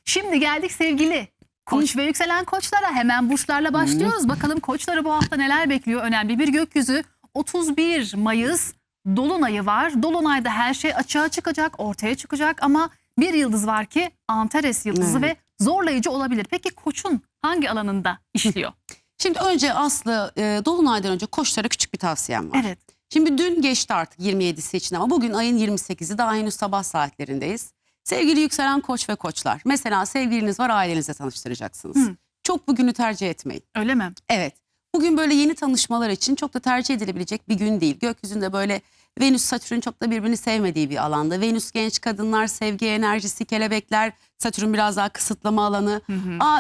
Şimdi geldik sevgili Koç ve yükselen koçlara. Hemen burçlarla başlıyoruz. Bakalım koçları bu hafta neler bekliyor? Önemli bir gökyüzü. 31 Mayıs Dolunay'ı var. Dolunay'da her şey açığa çıkacak, ortaya çıkacak ama bir yıldız var ki Antares yıldızı ve zorlayıcı olabilir. Peki Koç'un hangi alanında işliyor? Şimdi önce Aslı, Dolunay'dan önce koçlara küçük bir tavsiyem var. Evet. Şimdi dün geçti artık 27'si için ama bugün ayın 28'i, daha henüz sabah saatlerindeyiz. Sevgili yükselen koç ve koçlar, mesela sevgiliniz var, ailenizle tanıştıracaksınız. Çok bugünü tercih etmeyin. Öyle mi? Evet. Bugün böyle yeni tanışmalar için çok da tercih edilebilecek bir gün değil. Gökyüzünde böyle Venüs, Satürn çok da birbirini sevmediği bir alanda. Venüs genç kadınlar, sevgi enerjisi, kelebekler. Satürn biraz daha kısıtlama alanı.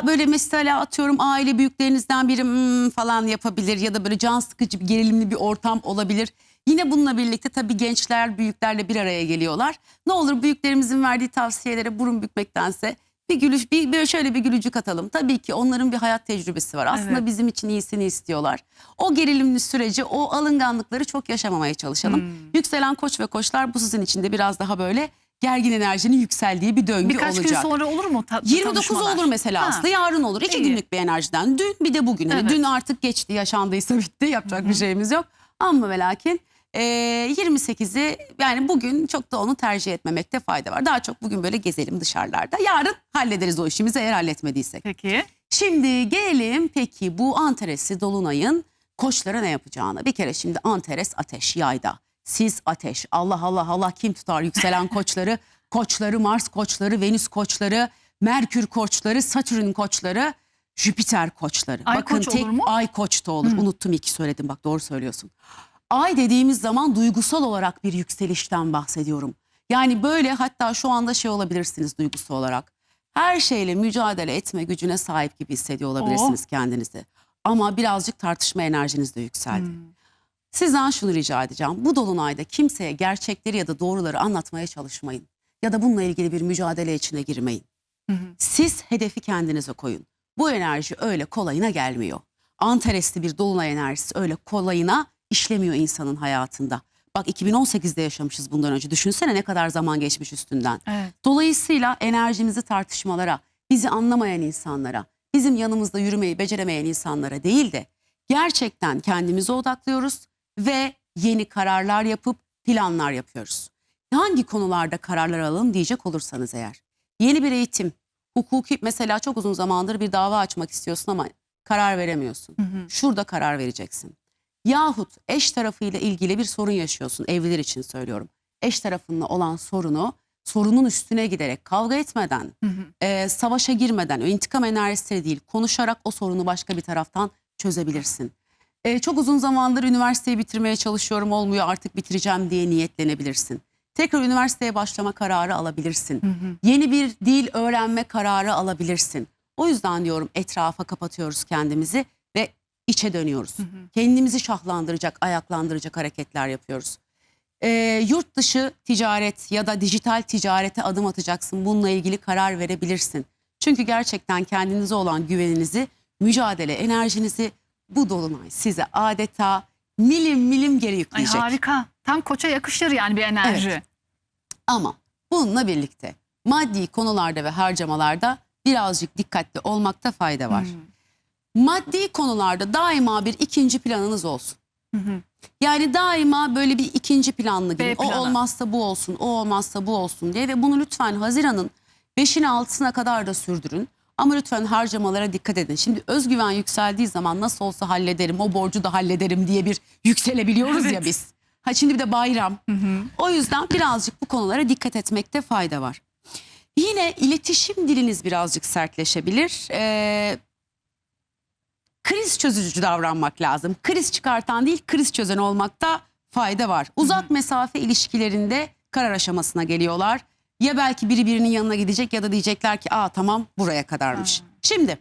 Böyle mesela atıyorum aile büyüklerinizden biri falan yapabilir ya da böyle can sıkıcı bir gerilimli bir ortam olabilir. Yine bununla birlikte tabii gençler büyüklerle bir araya geliyorlar. Ne olur büyüklerimizin verdiği tavsiyelere burun bükmektense bir gülüş, böyle şöyle bir gülücük atalım. Tabii ki onların bir hayat tecrübesi var. Aslında bizim için iyisini istiyorlar. O gerilimli süreci, o alınganlıkları çok yaşamamaya çalışalım. Yükselen koç ve koçlar, bu sizin için de biraz daha böyle gergin enerjinin yükseldiği bir döngü Birkaç olacak. gün sonra olur mu 29 tanışmalar? olur mesela Aslı, yarın olur. 2 günlük bir enerjiden. Dün bir de bugün. Hani dün artık geçti, yaşandıysa bitti, yapacak bir şeyimiz yok. Ama ve lakin 28'i, yani bugün çok da onu tercih etmemekte fayda var. Daha çok bugün böyle gezelim dışarılarda. Yarın hallederiz o işimizi eğer halletmediysek. Peki. Şimdi gelelim peki bu Antares'i Dolunay'ın koçlara ne yapacağına. Bir kere şimdi Antares ateş, yayda. Siz ateş. Allah Allah Allah, kim tutar yükselen koçları? Koçları, Mars koçları, Venüs koçları, Merkür koçları, Satürn koçları, Jüpiter koçları. Ay bakın koç olur mu? Ay koç da olur. Unuttum, iki söyledim, bak doğru söylüyorsun. Ay dediğimiz zaman duygusal olarak bir yükselişten bahsediyorum. Yani böyle, hatta şu anda şey olabilirsiniz duygusal olarak. Her şeyle mücadele etme gücüne sahip gibi hissediyor olabilirsiniz kendinizi. Ama birazcık tartışma enerjiniz de yükseldi. Sizden şunu rica edeceğim. Bu dolunayda kimseye gerçekleri ya da doğruları anlatmaya çalışmayın. Ya da bununla ilgili bir mücadele içine girmeyin. Siz hedefi kendinize koyun. Bu enerji öyle kolayına gelmiyor. Antares'li bir dolunay enerjisi öyle kolayına işlemiyor insanın hayatında. Bak 2018'de yaşamışız bundan önce. Düşünsene ne kadar zaman geçmiş üstünden. Evet. Dolayısıyla enerjimizi tartışmalara, bizi anlamayan insanlara, bizim yanımızda yürümeyi beceremeyen insanlara değil de gerçekten kendimize odaklıyoruz ve yeni kararlar yapıp planlar yapıyoruz. Hangi konularda kararlar alalım diyecek olursanız eğer. Yeni bir eğitim, hukuki, mesela çok uzun zamandır bir dava açmak istiyorsun ama karar veremiyorsun. Şurada karar vereceksin. Yahut eş tarafıyla ilgili bir sorun yaşıyorsun, evliler için söylüyorum. Eş tarafınla olan sorunun üstüne giderek, kavga etmeden, savaşa girmeden, o intikam enerjisi değil, konuşarak o sorunu başka bir taraftan çözebilirsin. Çok uzun zamandır üniversiteyi bitirmeye çalışıyorum, olmuyor, artık bitireceğim diye niyetlenebilirsin. Tekrar üniversiteye başlama kararı alabilirsin. Yeni bir dil öğrenme kararı alabilirsin. O yüzden diyorum, etrafa kapatıyoruz kendimizi ve içe dönüyoruz. Kendimizi şahlandıracak, ayaklandıracak hareketler yapıyoruz. Yurt dışı ticaret ya da dijital ticarete adım atacaksın. Bununla ilgili karar verebilirsin. Çünkü gerçekten kendinize olan güveninizi, mücadele enerjinizi bu dolunay size adeta milim milim geri yükleyecek. Ay harika. Tam Koç'a yakışır yani bir enerji. Evet. Ama bununla birlikte maddi konularda ve harcamalarda birazcık dikkatli olmakta fayda var. Maddi konularda daima bir ikinci planınız olsun. Yani daima böyle bir ikinci planlı gibi. O olmazsa bu olsun, o olmazsa bu olsun diye, ve bunu lütfen Haziran'ın 5'ine 6'sına kadar da sürdürün. Ama lütfen harcamalara dikkat edin. Şimdi özgüven yükseldiği zaman nasıl olsa hallederim, o borcu da hallederim diye bir yükselebiliyoruz ya biz. Şimdi bir de bayram. O yüzden birazcık bu konulara dikkat etmekte fayda var. Yine iletişim diliniz birazcık sertleşebilir. Kriz çözücü davranmak lazım. Kriz çıkartan değil, kriz çözen olmakta fayda var. Uzak mesafe ilişkilerinde karar aşamasına geliyorlar. Ya belki biri birinin yanına gidecek ya da diyecekler ki tamam, buraya kadarmış. Şimdi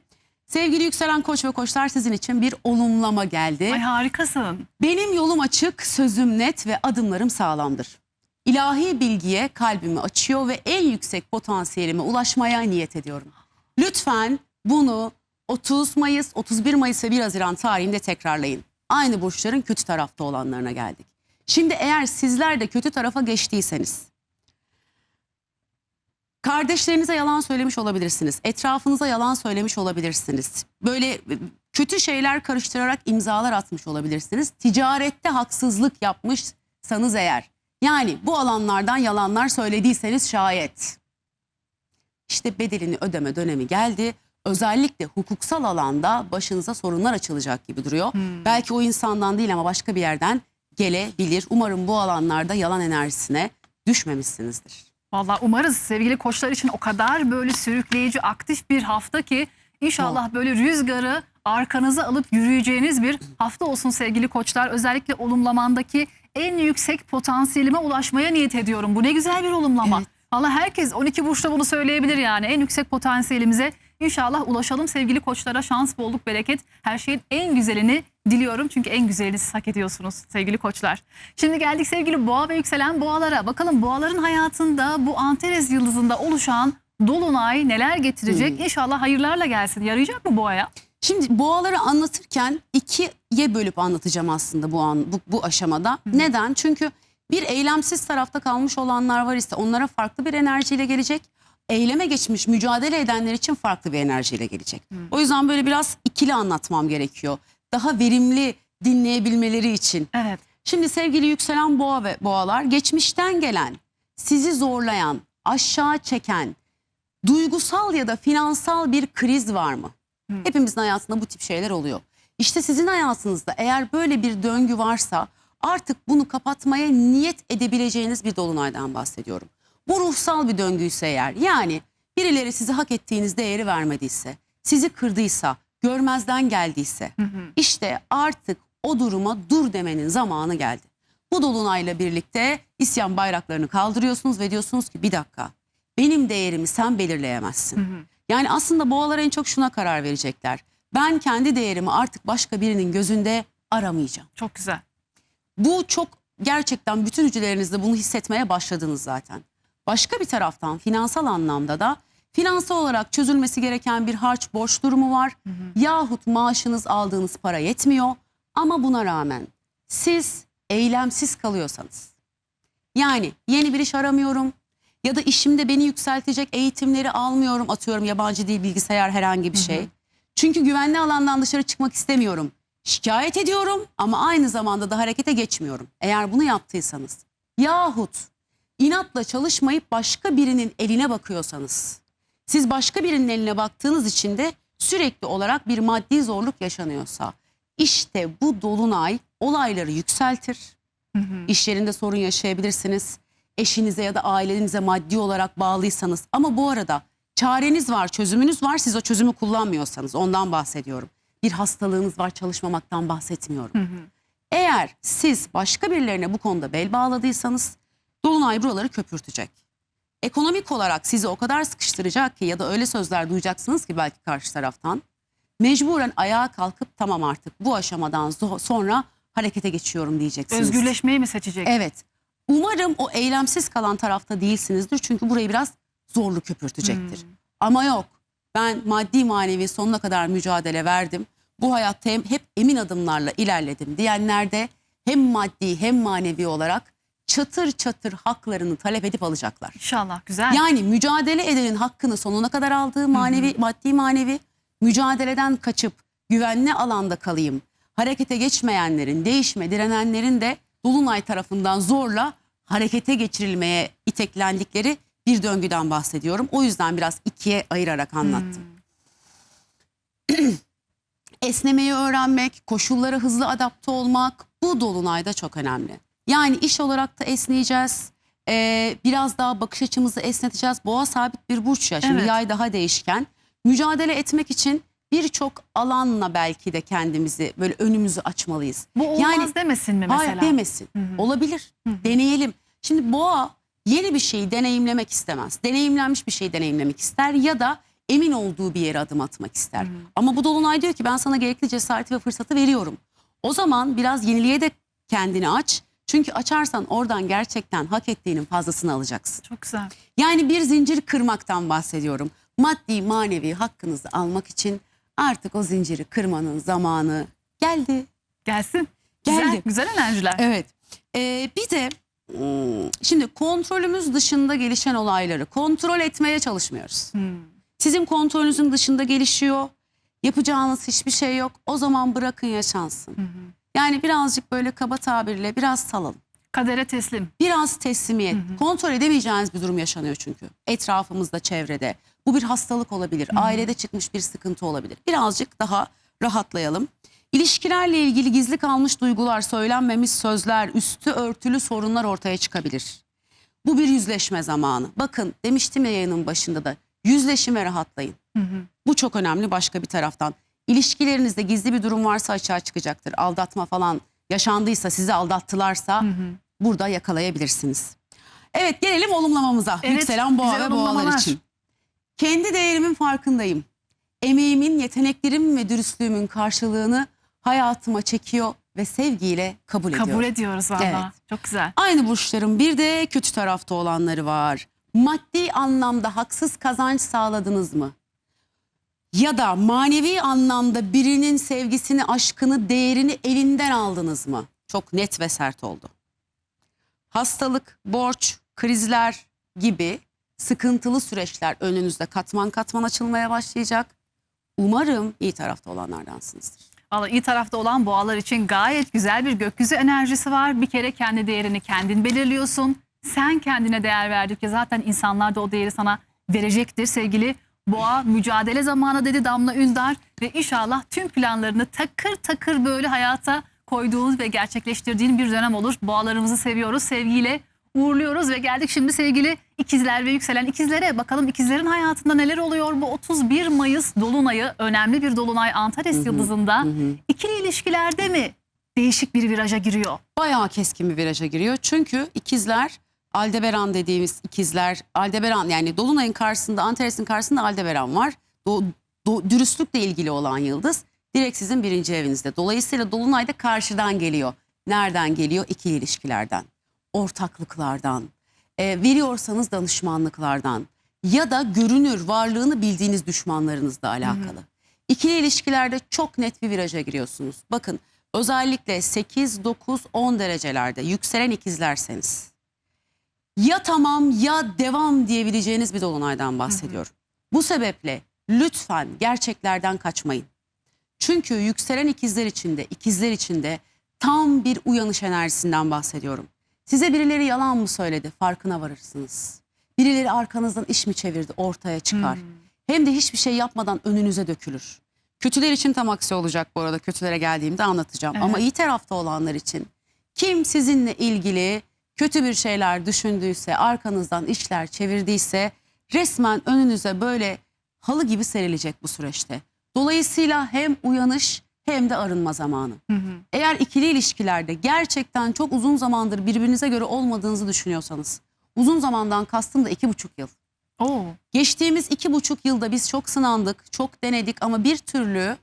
sevgili yükselen koç ve koçlar, sizin için bir olumlama geldi. Ay harikasın. Benim yolum açık, sözüm net ve adımlarım sağlamdır. İlahi bilgiye kalbimi açıyor ve en yüksek potansiyelime ulaşmaya niyet ediyorum. Lütfen bunu 30 Mayıs, 31 Mayıs ve 1 Haziran tarihinde tekrarlayın. Aynı burçların kötü tarafta olanlarına geldik. Şimdi eğer sizler de kötü tarafa geçtiyseniz, Kardeşlerinize yalan söylemiş olabilirsiniz. Etrafınıza yalan söylemiş olabilirsiniz. Böyle kötü şeyler karıştırarak imzalar atmış olabilirsiniz. Ticarette haksızlık yapmışsanız eğer, yani bu alanlardan yalanlar söylediyseniz şayet, işte bedelini ödeme dönemi geldi. Özellikle hukuksal alanda başınıza sorunlar açılacak gibi duruyor. Belki o insandan değil ama başka bir yerden gelebilir. Umarım bu alanlarda yalan enerjisine düşmemişsinizdir. Vallahi umarız sevgili koçlar için o kadar böyle sürükleyici, aktif bir hafta ki inşallah böyle rüzgarı arkanıza alıp yürüyeceğiniz bir hafta olsun sevgili koçlar. Özellikle olumlamandaki en yüksek potansiyelime ulaşmaya niyet ediyorum. Bu ne güzel bir olumlama. Evet. Vallahi herkes 12 burçta bunu söyleyebilir yani. En yüksek potansiyelimize inşallah ulaşalım sevgili koçlara. Şans, bolluk, bereket, her şeyin en güzelini diliyorum. Çünkü en güzelini siz hak ediyorsunuz sevgili koçlar. Şimdi geldik sevgili boğa ve yükselen boğalara. Bakalım boğaların hayatında bu Antares yıldızında oluşan dolunay neler getirecek? İnşallah hayırlarla gelsin. Yarayacak mı boğaya? Şimdi boğaları anlatırken ikiye bölüp anlatacağım aslında bu aşamada. Neden? Çünkü bir eylemsiz tarafta kalmış olanlar var ise onlara farklı bir enerjiyle gelecek. Eyleme geçmiş, mücadele edenler için farklı bir enerjiyle gelecek. O yüzden böyle biraz ikili anlatmam gerekiyor. Daha verimli dinleyebilmeleri için. Evet. Şimdi sevgili yükselen boğa ve boğalar, geçmişten gelen, sizi zorlayan, aşağı çeken, duygusal ya da finansal bir kriz var mı? Hepimizin hayatında bu tip şeyler oluyor. İşte sizin hayatınızda eğer böyle bir döngü varsa artık bunu kapatmaya niyet edebileceğiniz bir dolunaydan bahsediyorum. Bu ruhsal bir döngüyse eğer, yani birileri size hak ettiğiniz değeri vermediyse, sizi kırdıysa, görmezden geldiyse, işte artık o duruma dur demenin zamanı geldi. Bu dolunayla birlikte isyan bayraklarını kaldırıyorsunuz ve diyorsunuz ki bir dakika, benim değerimi sen belirleyemezsin. Yani aslında boğalar en çok şuna karar verecekler. Ben kendi değerimi artık başka birinin gözünde aramayacağım. Çok güzel. Bu çok, gerçekten bütün hücrelerinizde bunu hissetmeye başladınız zaten. Başka bir taraftan finansal anlamda da finansal olarak çözülmesi gereken bir harç borç durumu var. Yahut maaşınız, aldığınız para yetmiyor ama buna rağmen siz eylemsiz kalıyorsanız, yani yeni bir iş aramıyorum ya da işimde beni yükseltecek eğitimleri almıyorum, atıyorum yabancı dil, bilgisayar, herhangi bir şey. Çünkü güvenli alandan dışarı çıkmak istemiyorum. Şikayet ediyorum ama aynı zamanda da harekete geçmiyorum. Eğer bunu yaptıysanız yahut inatla çalışmayıp başka birinin eline bakıyorsanız, siz başka birinin eline baktığınız için de sürekli olarak bir maddi zorluk yaşanıyorsa, işte bu dolunay olayları yükseltir. İş yerinde sorun yaşayabilirsiniz. Eşinize ya da ailenize maddi olarak bağlıysanız, ama bu arada çareniz var, çözümünüz var, siz o çözümü kullanmıyorsanız, ondan bahsediyorum. Bir hastalığınız var, çalışmamaktan bahsetmiyorum. Eğer siz başka birilerine bu konuda bel bağladıysanız dolunay buraları köpürtecek. Ekonomik olarak sizi o kadar sıkıştıracak ki, ya da öyle sözler duyacaksınız ki belki karşı taraftan, mecburen ayağa kalkıp tamam artık bu aşamadan sonra harekete geçiyorum diyeceksiniz. Özgürleşmeyi mi seçecek? Evet. Umarım o eylemsiz kalan tarafta değilsinizdir. Çünkü burayı biraz zorlu köpürtecektir. Ama yok. Ben maddi manevi sonuna kadar mücadele verdim. Bu hayatta hep emin adımlarla ilerledim diyenler de hem maddi hem manevi olarak çatır çatır haklarını talep edip alacaklar. İnşallah, güzel. Yani mücadele edenin hakkını sonuna kadar aldığı, maddi manevi, mücadeleden kaçıp güvenli alanda kalayım, harekete geçmeyenlerin, direnenlerin de dolunay tarafından zorla harekete geçirilmeye iteklendikleri bir döngüden bahsediyorum. O yüzden biraz ikiye ayırarak anlattım. Esnemeyi öğrenmek, koşullara hızlı adapte olmak bu dolunayda çok önemli. Yani iş olarak da esneyeceğiz. Biraz daha bakış açımızı esneteceğiz. Boğa sabit bir burç ya. Şimdi Evet. yay daha değişken. Mücadele etmek için birçok alanla belki de kendimizi böyle önümüzü açmalıyız. Bu olmaz Yani demesin mi mesela? hayır demesin. Olabilir. Deneyelim. Şimdi boğa yeni bir şeyi deneyimlemek istemez. Deneyimlenmiş bir şeyi deneyimlemek ister ya da emin olduğu bir yere adım atmak ister. Ama bu dolunay diyor ki ben sana gerekli cesareti ve fırsatı veriyorum. O zaman biraz yeniliğe de kendini aç. Çünkü açarsan oradan gerçekten hak ettiğinin fazlasını alacaksın. Çok güzel. Yani bir zincir kırmaktan bahsediyorum. Maddi manevi hakkınızı almak için artık o zinciri kırmanın zamanı geldi. Gelsin. Geldi. Güzel, güzel enerjiler. Evet. Bir de Şimdi kontrolümüz dışında gelişen olayları kontrol etmeye çalışmıyoruz. Sizin kontrolünüzün dışında gelişiyor. Yapacağınız hiçbir şey yok. O zaman bırakın yaşansın. Yani birazcık böyle kaba tabirle biraz salalım. Kadere teslim. Biraz teslimiyet. Kontrol edemeyeceğiniz bir durum yaşanıyor çünkü. Etrafımızda, çevrede. Bu bir hastalık olabilir. Ailede çıkmış bir sıkıntı olabilir. Birazcık daha rahatlayalım. İlişkilerle ilgili gizli kalmış duygular, söylenmemiş sözler, üstü örtülü sorunlar ortaya çıkabilir. Bu bir yüzleşme zamanı. Bakın demiştim ya yayının başında da, yüzleşin ve rahatlayın. Bu çok önemli başka bir taraftan. İlişkilerinizde gizli bir durum varsa açığa çıkacaktır. Aldatma falan yaşandıysa, sizi aldattılarsa burada yakalayabilirsiniz. Evet, gelelim olumlamamıza. Evet, Yükselen boğa güzel ve boğalar olumlamalar. için. Kendi değerimin farkındayım. Emeğimin, yeteneklerim ve dürüstlüğümün karşılığını hayatıma çekiyor ve sevgiyle kabul ediyorum. Kabul ediyoruz valla. Evet. Çok güzel. Aynı burçların bir de kötü tarafta olanları var. Maddi anlamda haksız kazanç sağladınız mı? Ya da manevi anlamda birinin sevgisini, aşkını, değerini elinden aldınız mı? Çok net ve sert oldu. Hastalık, borç, krizler gibi sıkıntılı süreçler önünüzde katman katman açılmaya başlayacak. Umarım iyi tarafta olanlardansınızdır. Valla iyi tarafta olan boğalar için gayet güzel bir gökyüzü enerjisi var. Bir kere kendi değerini kendin belirliyorsun. Sen kendine değer verdikçe zaten insanlar da o değeri sana verecektir sevgili boğa. Mücadele zamanı dedi Damla Ündar ve inşallah tüm planlarını takır takır böyle hayata koyduğun ve gerçekleştirdiğin bir dönem olur. Boğalarımızı seviyoruz, sevgiyle uğurluyoruz ve geldik şimdi sevgili ikizler ve yükselen ikizlere. Bakalım ikizlerin hayatında neler oluyor? Bu 31 Mayıs dolunayı, önemli bir dolunay Antares yıldızında. İkili ilişkilerde mi değişik bir viraja giriyor? Bayağı keskin bir viraja giriyor. Çünkü ikizler, Aldebaran dediğimiz ikizler, Aldebaran yani Dolunay'ın karşısında, Antares'in karşısında Aldebaran var. Dürüstlükle ilgili olan yıldız direkt sizin 1. evinizde. Dolayısıyla Dolunay da karşıdan geliyor. Nereden geliyor? İkili ilişkilerden, ortaklıklardan, veriyorsanız danışmanlıklardan ya da görünür, varlığını bildiğiniz düşmanlarınızla alakalı. İkili ilişkilerde çok net bir viraja giriyorsunuz. Bakın özellikle 8, 9, 10 derecelerde yükselen ikizlerseniz ya tamam ya devam diyebileceğiniz bir dolunaydan bahsediyorum. Bu sebeple lütfen gerçeklerden kaçmayın. Çünkü yükselen ikizler içinde tam bir uyanış enerjisinden bahsediyorum. Size birileri yalan mı söyledi? Farkına varırsınız. Birileri arkanızdan iş mi çevirdi? Ortaya çıkar. Hem de hiçbir şey yapmadan önünüze dökülür. Kötüler için tam aksi olacak bu arada. Kötülere geldiğimde anlatacağım. Evet. Ama iyi tarafta olanlar için kim sizinle ilgili kötü bir şeyler düşündüyse, arkanızdan işler çevirdiyse resmen önünüze böyle halı gibi serilecek bu süreçte. Dolayısıyla hem uyanış hem de arınma zamanı. Eğer ikili ilişkilerde gerçekten çok uzun zamandır birbirinize göre olmadığınızı düşünüyorsanız, uzun zamandan kastım da 2,5 yıl. Oo. Geçtiğimiz 2,5 yılda biz çok sınandık, çok denedik ama bir türlü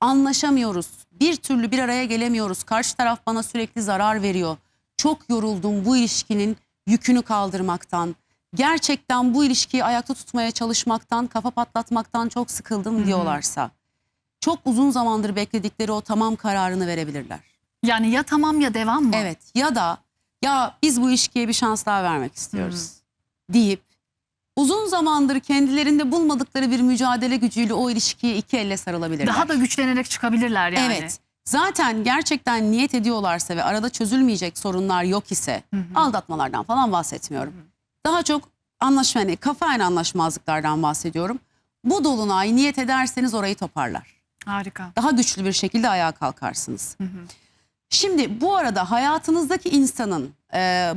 anlaşamıyoruz. Bir türlü bir araya gelemiyoruz. Karşı taraf bana sürekli zarar veriyor. Çok yoruldum bu ilişkinin yükünü kaldırmaktan. Gerçekten bu ilişkiyi ayakta tutmaya çalışmaktan, kafa patlatmaktan çok sıkıldım diyorlarsa çok uzun zamandır bekledikleri o tamam kararını verebilirler. Yani ya tamam ya devam mı? Evet, ya da ya biz bu ilişkiye bir şans daha vermek istiyoruz deyip uzun zamandır kendilerinde bulmadıkları bir mücadele gücüyle o ilişkiye iki elle sarılabilirler. Daha da güçlenerek çıkabilirler yani. Evet. Zaten gerçekten niyet ediyorlarsa ve arada çözülmeyecek sorunlar yok ise aldatmalardan falan bahsetmiyorum. Daha çok kafa anlaşmazlıklardan bahsediyorum. Bu dolunay niyet ederseniz orayı toparlar. Harika. Daha güçlü bir şekilde ayağa kalkarsınız. Şimdi bu arada hayatınızdaki insanın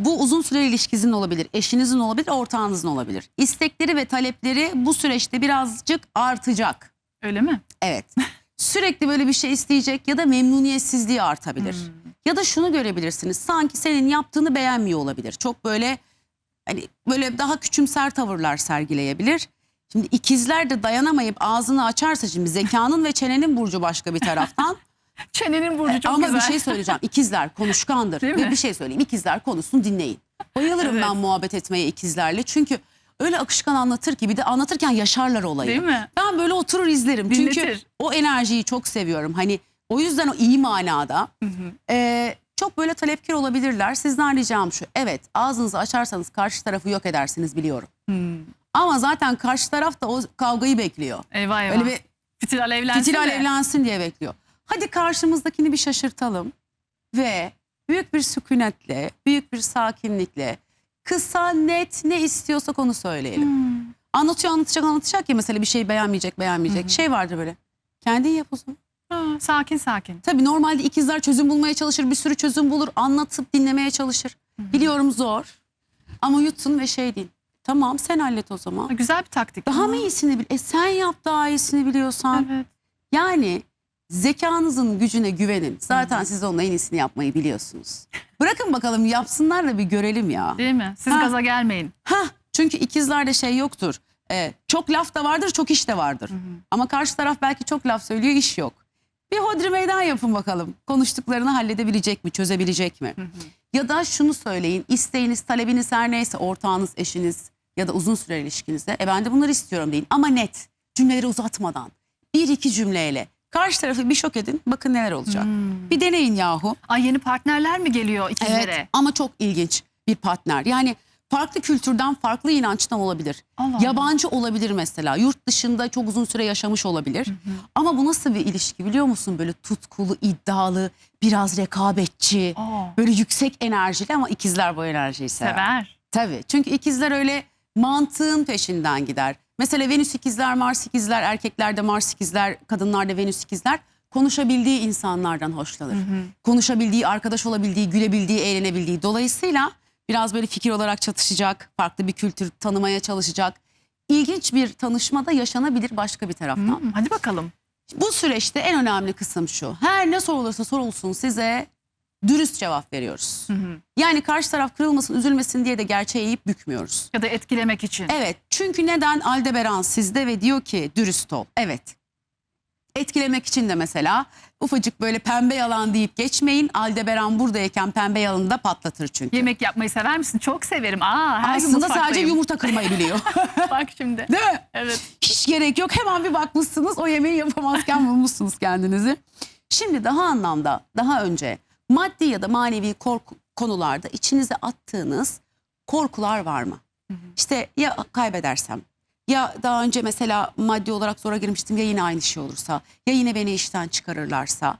bu uzun süreli ilişkinizin olabilir, eşinizin olabilir, ortağınızın olabilir. İstekleri ve talepleri bu süreçte birazcık artacak. Öyle mi? Evet. Sürekli böyle bir şey isteyecek ya da memnuniyetsizliği artabilir. Ya da şunu görebilirsiniz. Sanki senin yaptığını beğenmiyor olabilir. Çok böyle hani böyle daha küçümser tavırlar sergileyebilir. Şimdi ikizler de dayanamayıp ağzını açarsa şimdi zekanın ve çenenin burcu başka bir taraftan. Çenenin burcu çok Ama güzel. bir şey söyleyeceğim. İkizler konuşkandır. Değil Ve mi? bir şey söyleyeyim. İkizler konuşsun dinleyin. Bayılırım Evet. ben muhabbet etmeye ikizlerle. Çünkü öyle akışkan anlatır ki bir de anlatırken yaşarlar olayı. Değil mi? Ben böyle oturur izlerim. Çünkü Dinletir. o enerjiyi çok seviyorum. Hani o yüzden o iyi manada. çok böyle talepkar olabilirler. Sizden ricam şu. Evet, ağzınızı açarsanız karşı tarafı yok edersiniz biliyorum. Ama zaten karşı taraf da o kavgayı bekliyor. Eyvah eyvah. Öyle bir Fitil alevlensin fitil de. alevlensin diye bekliyor. Hadi karşımızdakini bir şaşırtalım ve büyük bir sükunetle, büyük bir sakinlikle, kısa, net ne istiyorsak onu söyleyelim. Anlatacak ya, mesela bir şey beğenmeyecek. Şey vardır böyle. Kendin yap o zaman. Sakin sakin. Tabii normalde ikizler çözüm bulmaya çalışır, bir sürü çözüm bulur, anlatıp dinlemeye çalışır. Biliyorum zor ama yutsun ve şey değil. Tamam, sen hallet o zaman. Güzel bir taktik. Daha mı iyisini bil? Sen yap, daha iyisini biliyorsan. Evet. Yani zekanızın gücüne güvenin. Zaten siz onun en iyisini yapmayı biliyorsunuz. Bırakın bakalım yapsınlar da bir görelim ya. Değil mi? Siz Ha. gaza gelmeyin. Çünkü ikizlerde şey yoktur. Çok laf da vardır, çok iş de vardır. Ama karşı taraf belki çok laf söylüyor, iş yok. Bir hodri meydan yapın bakalım. Konuştuklarını halledebilecek mi, çözebilecek mi? Ya da şunu söyleyin, isteğiniz, talebiniz her neyse, ortağınız, eşiniz ya da uzun süreli ilişkinizde ben de bunları istiyorum deyin. Ama net, cümleleri uzatmadan, bir iki cümleyle karşı tarafı bir şok edin, bakın neler olacak. Bir deneyin yahu. Ay, yeni partnerler mi geliyor ikizlere? Evet, ama çok ilginç bir partner. Yani farklı kültürden, farklı inançtan olabilir. Allah. Yabancı olabilir mesela. Yurt dışında çok uzun süre yaşamış olabilir. Ama bu nasıl bir ilişki biliyor musun? Böyle tutkulu, iddialı, biraz rekabetçi, böyle yüksek enerjili, ama ikizler bu enerjiyi sever. Sever. Tabii. Çünkü ikizler öyle mantığın peşinden gider. Mesela Venüs ikizler, Mars ikizler, erkeklerde Mars ikizler, kadınlarda Venüs ikizler konuşabildiği insanlardan hoşlanır. Konuşabildiği, arkadaş olabildiği, gülebildiği, eğlenebildiği. Dolayısıyla biraz böyle fikir olarak çatışacak, farklı bir kültür tanımaya çalışacak. İlginç bir tanışma da yaşanabilir başka bir taraftan. Hadi bakalım. Bu süreçte en önemli kısım şu. Her ne sorulursa sorulsun size dürüst cevap veriyoruz. Yani karşı taraf kırılmasın, üzülmesin diye de gerçeği eğip bükmüyoruz. Ya da etkilemek için. Evet, çünkü neden? Aldebaran sizde ve diyor ki dürüst ol. Evet. Etkilemek için de mesela ufacık böyle pembe yalan deyip geçmeyin. Aldebaran buradayken pembe yalanı da patlatır çünkü. Yemek yapmayı sever misin? Çok severim. Her gün Aslında mutfaktayım. sadece yumurta kırmayı biliyor. Bak şimdi. Değil mi? Evet. Hiç gerek yok. Hemen bir bakmışsınız, o yemeği yapamazken bulmuşsunuz kendinizi. Şimdi daha anlamda, daha önce maddi ya da manevi konularda içinize attığınız korkular var mı? İşte ya kaybedersem, ya daha önce mesela maddi olarak zora girmiştim, ya yine aynı şey olursa, ya yine beni işten çıkarırlarsa.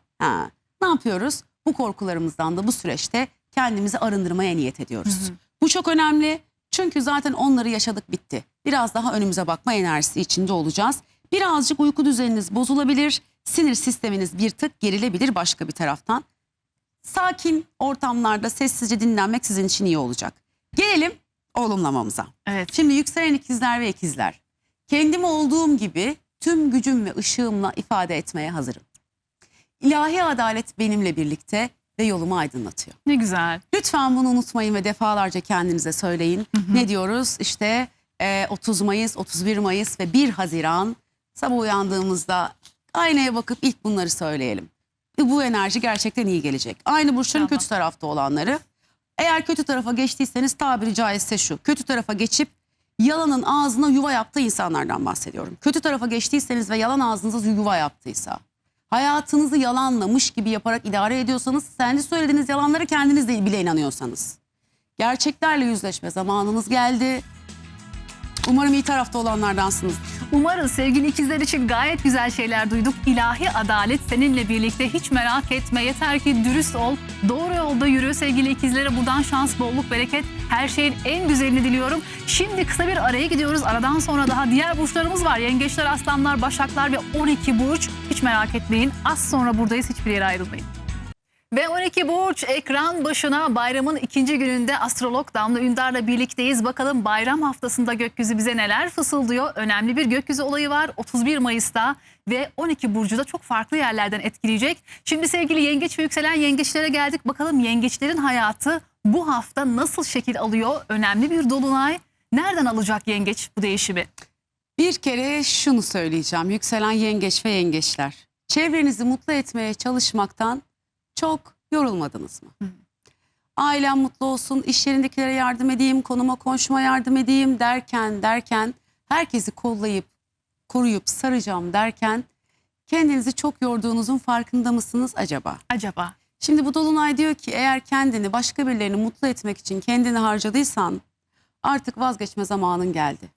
Ne yapıyoruz? Bu korkularımızdan da bu süreçte kendimizi arındırmaya niyet ediyoruz. Bu çok önemli. Çünkü zaten onları yaşadık, bitti. Biraz daha önümüze bakma enerjisi içinde olacağız. Birazcık uyku düzeniniz bozulabilir. Sinir sisteminiz bir tık gerilebilir başka bir taraftan. Sakin ortamlarda sessizce dinlenmek sizin için iyi olacak. Gelelim olumlamamıza. Evet. Şimdi yükselen ikizler ve ikizler. Kendimi olduğum gibi tüm gücüm ve ışığımla ifade etmeye hazırım. İlahi adalet benimle birlikte ve yolumu aydınlatıyor. Ne güzel. Lütfen bunu unutmayın ve defalarca kendinize söyleyin. Ne diyoruz? İşte 30 Mayıs, 31 Mayıs ve 1 Haziran sabah uyandığımızda aynaya bakıp ilk bunları söyleyelim. Bu enerji gerçekten iyi gelecek. Aynı burçların kötü tarafta olanları. Eğer kötü tarafa geçtiyseniz tabiri caizse şu. Kötü tarafa geçip yalanın ağzına yuva yaptığı insanlardan bahsediyorum. Kötü tarafa geçtiyseniz ve yalan ağzınıza yuva yaptıysa, hayatınızı yalanlamış gibi yaparak idare ediyorsanız, kendi söylediğiniz yalanlara kendiniz de bile inanıyorsanız, gerçeklerle yüzleşme zamanınız geldi. Umarım iyi tarafta olanlardansınız. Umarız sevgili ikizler için gayet güzel şeyler duyduk. İlahi adalet seninle birlikte, hiç merak etme. Yeter ki dürüst ol, doğru yolda yürü. Sevgili ikizlere buradan şans, bolluk, bereket, her şeyin en güzelini diliyorum. Şimdi kısa bir araya gidiyoruz. Aradan sonra daha diğer burçlarımız var. Yengeçler, aslanlar, başaklar ve 12 burç. Hiç merak etmeyin. Az sonra buradayız. Hiçbir yere ayrılmayın. Ve 12 burç ekran başına. Bayramın ikinci gününde astrolog Damla Ündar'la birlikteyiz. Bakalım bayram haftasında gökyüzü bize neler fısıldıyor. Önemli bir gökyüzü olayı var 31 Mayıs'ta ve 12 burcu da çok farklı yerlerden etkileyecek. Şimdi sevgili yengeç ve yükselen yengeçlere geldik. Bakalım yengeçlerin hayatı bu hafta nasıl şekil alıyor? Önemli bir dolunay. Nereden alacak yengeç bu değişimi? Bir kere şunu söyleyeceğim. Yükselen yengeç ve yengeçler. Çevrenizi mutlu etmeye çalışmaktan çok yorulmadınız mı? Ailem mutlu olsun, iş yerindekilere yardım edeyim, konuma komşuma yardım edeyim derken herkesi kollayıp, koruyup, saracağım derken kendinizi çok yorduğunuzun farkında mısınız acaba? Şimdi bu dolunay diyor ki eğer kendini başka birilerini mutlu etmek için kendini harcadıysan artık vazgeçme zamanın geldi.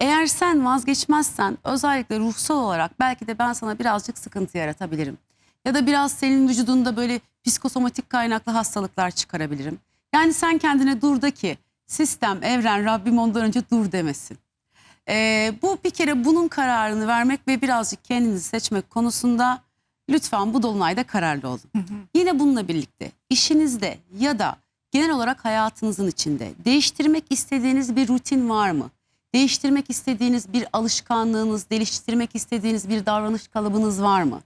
Eğer sen vazgeçmezsen özellikle ruhsal olarak belki de ben sana birazcık sıkıntı yaratabilirim. Ya da biraz senin vücudunda böyle psikosomatik kaynaklı hastalıklar çıkarabilirim. Yani sen kendine dur da ki sistem, evren, Rabbim ondan önce dur demesin. Bu bir kere bunun kararını vermek ve birazcık kendinizi seçmek konusunda lütfen bu dolunayda kararlı olun. Yine bununla birlikte işinizde ya da genel olarak hayatınızın içinde değiştirmek istediğiniz bir rutin var mı? Değiştirmek istediğiniz bir alışkanlığınız, değiştirmek istediğiniz bir davranış kalıbınız var mı?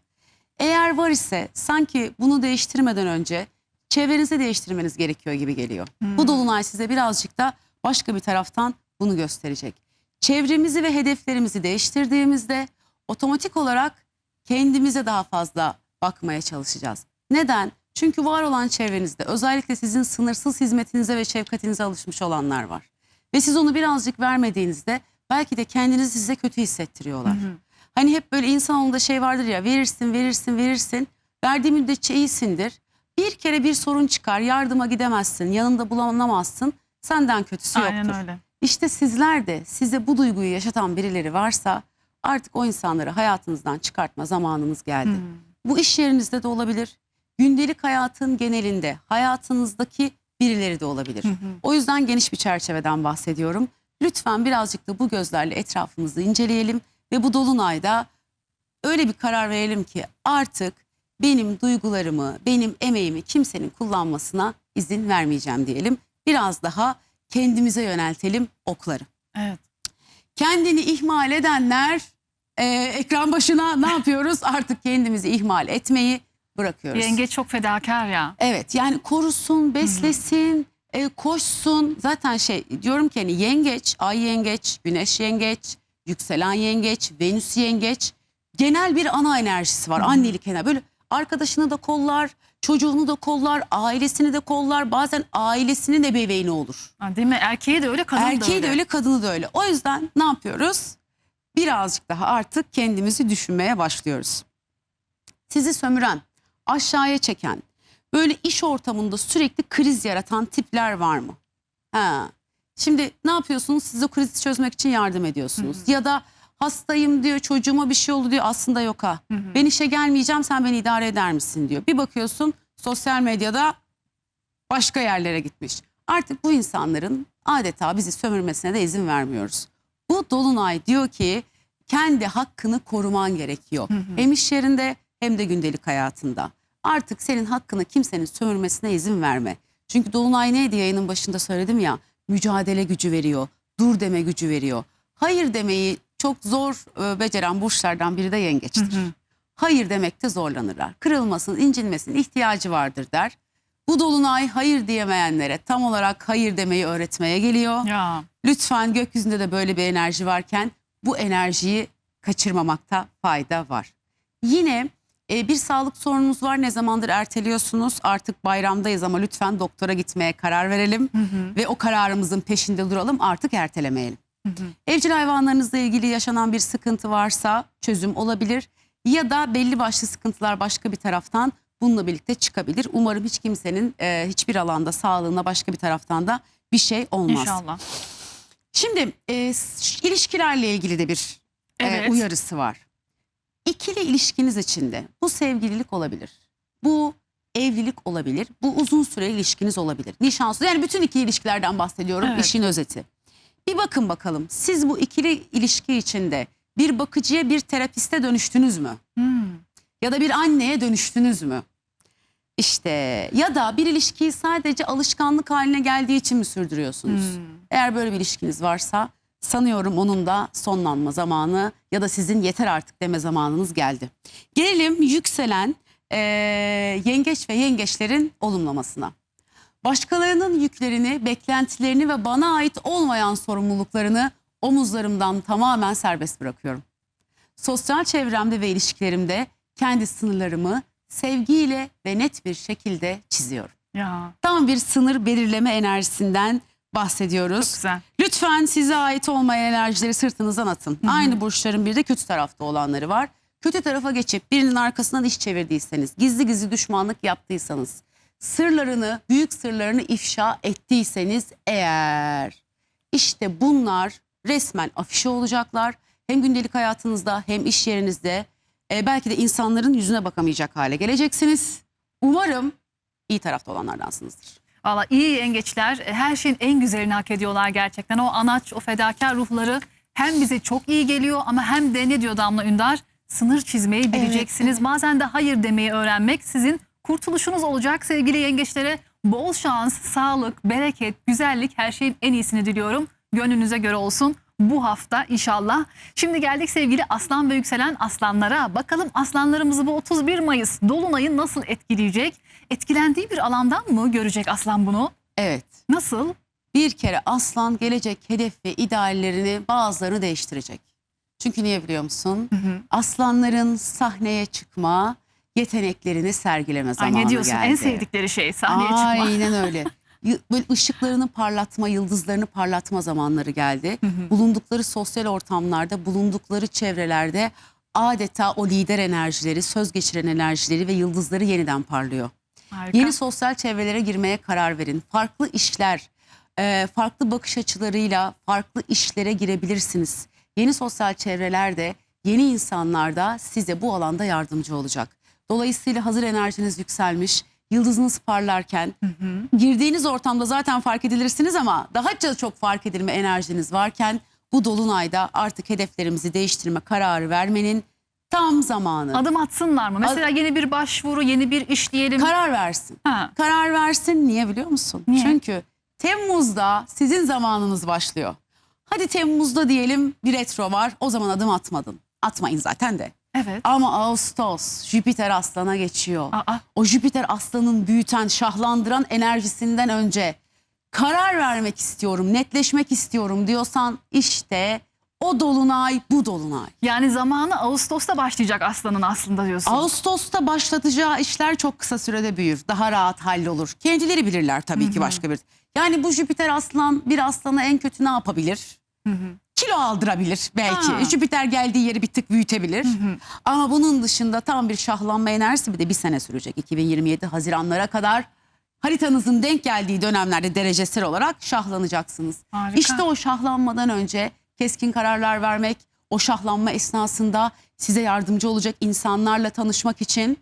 Eğer var ise sanki bunu değiştirmeden önce çevrenizi değiştirmeniz gerekiyor gibi geliyor. Bu dolunay size birazcık da başka bir taraftan bunu gösterecek. Çevremizi ve hedeflerimizi değiştirdiğimizde otomatik olarak kendimize daha fazla bakmaya çalışacağız. Neden? Çünkü var olan çevrenizde özellikle sizin sınırsız hizmetinize ve şefkatinize alışmış olanlar var. Ve siz onu birazcık vermediğinizde belki de kendinizi size kötü hissettiriyorlar. Hani hep böyle insanoğlunda şey vardır ya, verirsin, verirsin, verirsin. Verdiği müddetçe iyisindir. Bir kere bir sorun çıkar, yardıma gidemezsin, yanında bulunamazsın. Senden kötüsü yoktur. Aynen öyle. İşte sizler de size bu duyguyu yaşatan birileri varsa artık o insanları hayatınızdan çıkartma zamanınız geldi. Bu iş yerinizde de olabilir. Gündelik hayatın genelinde hayatınızdaki birileri de olabilir. O yüzden geniş bir çerçeveden bahsediyorum. Lütfen birazcık da bu gözlerle etrafımızı inceleyelim ve bu dolunayda öyle bir karar verelim ki artık benim duygularımı, benim emeğimi kimsenin kullanmasına izin vermeyeceğim diyelim. Biraz daha kendimize yöneltelim okları. Evet. Kendini ihmal edenler ekran başına ne yapıyoruz? Artık kendimizi ihmal etmeyi bırakıyoruz. Yengeç çok fedakar ya. Evet, yani korusun, beslesin, koşsun. Zaten diyorum ki hani yengeç, ay yengeç, güneş yengeç, yükselen yengeç, Venüs yengeç. Genel bir ana enerjisi var. Annelik enerji. Böyle arkadaşını da kollar, çocuğunu da kollar, ailesini de kollar. Bazen ailesinin ebeveyni olur. Ha, değil mi? Erkeği de öyle, kadını da öyle. Erkeği de öyle, kadını da öyle. O yüzden ne yapıyoruz? Birazcık daha artık kendimizi düşünmeye başlıyoruz. Sizi sömüren, aşağıya çeken, böyle iş ortamında sürekli kriz yaratan tipler var mı? Şimdi ne yapıyorsunuz? Siz o krizi çözmek için yardım ediyorsunuz. Ya da hastayım diyor, çocuğuma bir şey oldu diyor. Aslında yok ha. Ben işe gelmeyeceğim, sen beni idare eder misin diyor. Bir bakıyorsun sosyal medyada başka yerlere gitmiş. Artık bu insanların adeta bizi sömürmesine de izin vermiyoruz. Bu dolunay diyor ki kendi hakkını koruman gerekiyor. Hem iş yerinde hem de gündelik hayatında. Artık senin hakkını kimsenin sömürmesine izin verme. Çünkü dolunay neydi, yayının başında söyledim ya, mücadele gücü veriyor, dur deme gücü veriyor. Hayır demeyi çok zor beceren burçlardan biri de yengeçtir. Hayır demekte zorlanırlar. Kırılmasın, incinmesin ihtiyacı vardır der. Bu dolunay hayır diyemeyenlere tam olarak hayır demeyi öğretmeye geliyor. Ya. Lütfen gökyüzünde de böyle bir enerji varken bu enerjiyi kaçırmamakta fayda var. Yine bir sağlık sorununuz var, ne zamandır erteliyorsunuz, artık bayramdayız ama lütfen doktora gitmeye karar verelim. Ve o kararımızın peşinde duralım, artık ertelemeyelim. Evcil hayvanlarınızla ilgili yaşanan bir sıkıntı varsa çözüm olabilir. Ya da belli başlı sıkıntılar başka bir taraftan bununla birlikte çıkabilir. Umarım hiç kimsenin hiçbir alanda sağlığına başka bir taraftan da bir şey olmaz. İnşallah. Şimdi ilişkilerle ilgili de bir Evet. uyarısı var. İkili ilişkiniz içinde bu sevgililik olabilir, bu evlilik olabilir, bu uzun süreli ilişkiniz olabilir. Nişansız, yani bütün ikili ilişkilerden bahsediyorum, Evet. işin özeti. Bir bakın bakalım, siz bu ikili ilişki içinde bir bakıcıya, bir terapiste dönüştünüz mü? Ya da bir anneye dönüştünüz mü? İşte ya da bir ilişkiyi sadece alışkanlık haline geldiği için mi sürdürüyorsunuz? Eğer böyle bir ilişkiniz varsa sanıyorum onun da sonlanma zamanı ya da sizin yeter artık deme zamanınız geldi. Gelelim yükselen yengeç ve yengeçlerin olumlamasına. Başkalarının yüklerini, beklentilerini ve bana ait olmayan sorumluluklarını omuzlarımdan tamamen serbest bırakıyorum. Sosyal çevremde ve ilişkilerimde kendi sınırlarımı sevgiyle ve net bir şekilde çiziyorum. Ya. Tam bir sınır belirleme enerjisinden bahsediyoruz. Çok güzel. Lütfen size ait olmayan enerjileri sırtınızdan atın. Aynı burçların bir de kötü tarafta olanları var. kötü tarafa geçip birinin arkasından iş çevirdiyseniz, gizli gizli düşmanlık yaptıysanız, sırlarını, büyük sırlarını ifşa ettiyseniz eğer, işte bunlar resmen afişe olacaklar. Hem gündelik hayatınızda hem iş yerinizde belki de insanların yüzüne bakamayacak hale geleceksiniz. Umarım iyi tarafta olanlardansınızdır. Valla iyi yengeçler her şeyin en güzelini hak ediyorlar gerçekten. O anaç, o fedakar ruhları hem bize çok iyi geliyor ama hem de ne diyor Damla Ünder? Sınır çizmeyi bileceksiniz. Evet. Bazen de hayır demeyi öğrenmek sizin kurtuluşunuz olacak sevgili yengeçlere. Bol şans, sağlık, bereket, güzellik, her şeyin en iyisini diliyorum. Gönlünüze göre olsun bu hafta inşallah. Şimdi geldik sevgili aslan ve yükselen aslanlara. Bakalım aslanlarımızı bu 31 Mayıs dolunayı nasıl etkileyecek? Etkilendiği bir alandan mı görecek aslan bunu? Evet. Nasıl? Bir kere aslan gelecek hedef ve ideallerini, bazılarını değiştirecek. Çünkü niye biliyor musun? Aslanların sahneye çıkma yeteneklerini sergileme Ay zamanı ne diyorsun? geldi. En sevdikleri şey sahneye çıkma. Aynen öyle. Böyle ışıklarını parlatma, yıldızlarını parlatma zamanları geldi. Bulundukları sosyal ortamlarda, bulundukları çevrelerde adeta o lider enerjileri, söz geçiren enerjileri ve yıldızları yeniden parlıyor. Harika. Yeni sosyal çevrelere girmeye karar verin. Farklı işler, farklı bakış açılarıyla farklı işlere girebilirsiniz. Yeni sosyal çevrelerde, yeni insanlar da size bu alanda yardımcı olacak. Dolayısıyla hazır enerjiniz yükselmiş, yıldızınız parlarken, girdiğiniz ortamda zaten fark edilirsiniz ama daha çok fark edilme enerjiniz varken bu dolunayda artık hedeflerimizi değiştirme kararı vermenin tam zamanı. Adım atsınlar mı? Mesela yeni bir başvuru, yeni bir iş diyelim. Karar versin. Ha. Karar versin. Niye biliyor musun? Niye? Çünkü Temmuz'da sizin zamanınız başlıyor. Hadi Temmuz'da diyelim bir retro var. O zaman adım atmadın. Atmayın zaten de. Evet. Ama Ağustos, Jüpiter Aslan'a geçiyor. Aa. O Jüpiter Aslan'ın büyüten, şahlandıran enerjisinden önce karar vermek istiyorum, netleşmek istiyorum diyorsan işte o dolunay bu dolunay. Yani zamanı Ağustos'ta başlayacak aslanın aslında diyorsun. Ağustos'ta başlatacağı işler çok kısa sürede büyür. Daha rahat hallolur. Kendileri bilirler tabii ki başka bir. Yani bu Jüpiter aslan bir aslana en kötü ne yapabilir? Kilo aldırabilir belki. Ha. Jüpiter geldiği yeri bir tık büyütebilir. Ama bunun dışında tam bir şahlanma enerjisi bir de bir sene sürecek. 2027 Haziranlara kadar haritanızın denk geldiği dönemlerde derecesel olarak şahlanacaksınız. Harika. İşte o şahlanmadan önce keskin kararlar vermek, o şahlanma esnasında size yardımcı olacak insanlarla tanışmak için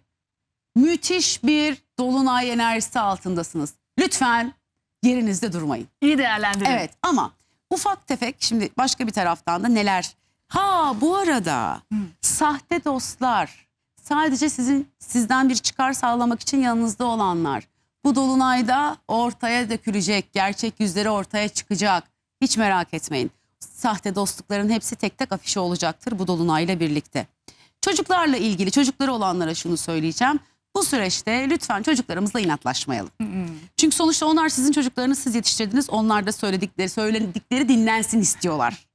müthiş bir dolunay enerjisi altındasınız. Lütfen yerinizde durmayın. İyi değerlendirin. Evet ama ufak tefek şimdi başka bir taraftan da neler? Ha bu arada sahte dostlar, sadece sizden bir çıkar sağlamak için yanınızda olanlar. Bu dolunayda ortaya dökülecek, gerçek yüzleri ortaya çıkacak. Hiç merak etmeyin. Sahte dostlukların hepsi tek tek afişe olacaktır bu dolunayla birlikte. Çocuklarla ilgili, çocukları olanlara şunu söyleyeceğim. Bu süreçte lütfen çocuklarımızla inatlaşmayalım. Çünkü sonuçta onlar sizin çocuklarınız, siz yetiştirdiniz. Onlar da söyledikleri dinlensin istiyorlar.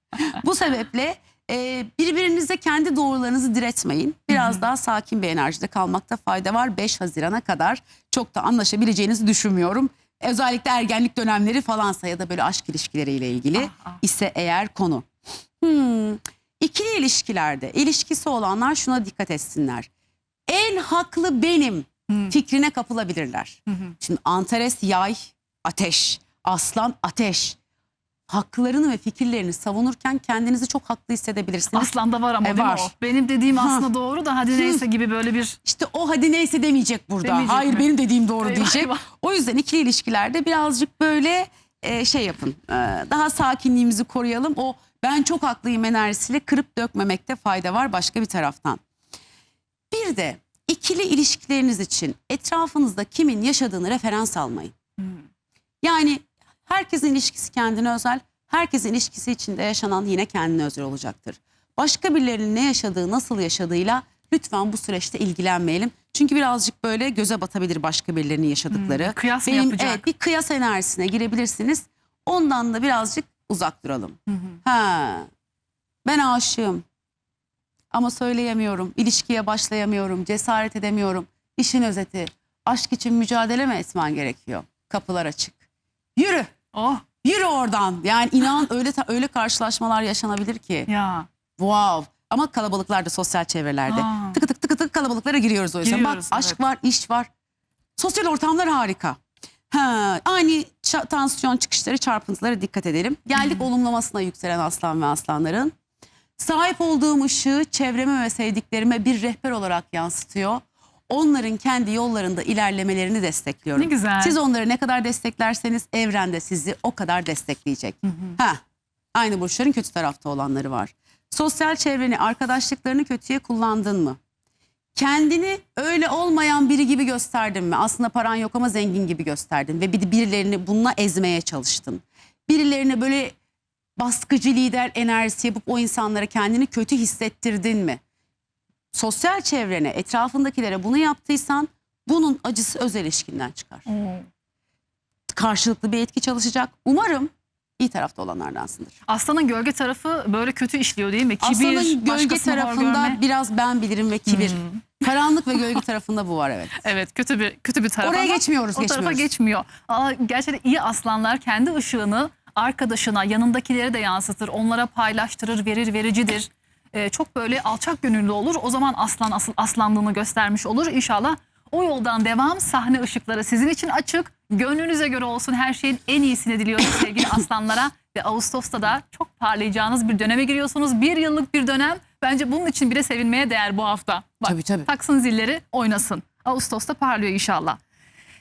Bu sebeple birbirinize kendi doğrularınızı diretmeyin. Biraz daha sakin bir enerjide kalmakta fayda var. 5 Haziran'a kadar çok da anlaşabileceğinizi düşünmüyorum. Özellikle ergenlik dönemleri falansa ya da böyle aşk ilişkileriyle ilgili ise eğer konu. İkili ilişkilerde ilişkisi olanlar şuna dikkat etsinler. En haklı benim fikrine kapılabilirler. Şimdi Antares yay, ateş, aslan ateş. Haklarını ve fikirlerini savunurken kendinizi çok haklı hissedebilirsiniz. Aslan'da var ama değil mi var. o? Benim dediğim aslında doğru da hadi neyse gibi böyle bir... İşte o hadi neyse demeyecek burada. Demeyecek Hayır mi? benim dediğim doğru Eyvah, diyecek. eyvah. O yüzden ikili ilişkilerde birazcık böyle şey yapın. Daha sakinliğimizi koruyalım. O ben çok haklıyım enerjisiyle kırıp dökmemekte fayda var başka bir taraftan. Bir de ikili ilişkileriniz için etrafınızda kimin yaşadığını referans almayın. Yani herkesin ilişkisi kendine özel. Herkesin ilişkisi içinde yaşanan yine kendine özel olacaktır. Başka birilerinin ne yaşadığı, nasıl yaşadığıyla lütfen bu süreçte ilgilenmeyelim. Çünkü birazcık böyle göze batabilir başka birilerinin yaşadıkları. Kıyas mı yapacak? Evet, bir kıyas enerjisine girebilirsiniz. Ondan da birazcık uzak duralım. Ha, ben aşığım ama söyleyemiyorum, ilişkiye başlayamıyorum, cesaret edemiyorum. İşin özeti, aşk için mücadele mi etmen gerekiyor? Kapılar açık. Yürü. Oh Yürü oradan. Yani inan öyle karşılaşmalar yaşanabilir ki. ya. Wow. Ama kalabalıklarda, sosyal çevrelerde. Aa. Tıkı tık tıkı tık kalabalıklara giriyoruz o yüzden. Giriyoruz, Bak aşk evet. var, iş var. Sosyal ortamlar harika. Ani tansiyon çıkışları, çarpıntılara dikkat edelim. Geldik olumlamasına yükselen aslan ve aslanların. Sahip olduğum ışığı çevreme ve sevdiklerime bir rehber olarak yansıtıyor. Onların kendi yollarında ilerlemelerini destekliyorum. Ne güzel. Siz onları ne kadar desteklerseniz evren de sizi o kadar destekleyecek. Aynı burçların kötü tarafta olanları var. Sosyal çevreni, arkadaşlıklarını kötüye kullandın mı? Kendini öyle olmayan biri gibi gösterdin mi? Aslında paran yok ama zengin gibi gösterdin ve birilerini bununla ezmeye çalıştın. Birilerine böyle baskıcı lider enerjisi yapıp o insanlara kendini kötü hissettirdin mi? Sosyal çevrene, etrafındakilere bunu yaptıysan bunun acısı özel ilişkinden çıkar. Karşılıklı bir etki çalışacak. Umarım iyi tarafta olanlardansındır. Aslanın gölge tarafı böyle kötü işliyor değil mi? Kibir, Aslanın gölge başkasını hor tarafında görme. biraz ben bilirim ve kibir. Karanlık ve gölge tarafında bu var, evet. Evet, kötü bir taraf. Oraya ama geçmiyoruz, o tarafa geçmiyoruz. geçmiyor. Gerçekten iyi aslanlar kendi ışığını arkadaşına, yanındakilere de yansıtır. Onlara paylaştırır, verir, vericidir. Çok böyle alçak gönüllü olur. O zaman aslan asıl aslanlığını göstermiş olur. İnşallah o yoldan devam. Sahne ışıkları sizin için açık. Gönlünüze göre olsun, her şeyin en iyisini diliyoruz sevgili aslanlara. Ve Ağustos'ta da çok parlayacağınız bir döneme giriyorsunuz. 1 yıllık bir dönem. Bence bunun için bile sevinmeye değer bu hafta. Bak, Tabii. taksın zilleri, oynasın. Ağustos'ta parlıyor inşallah.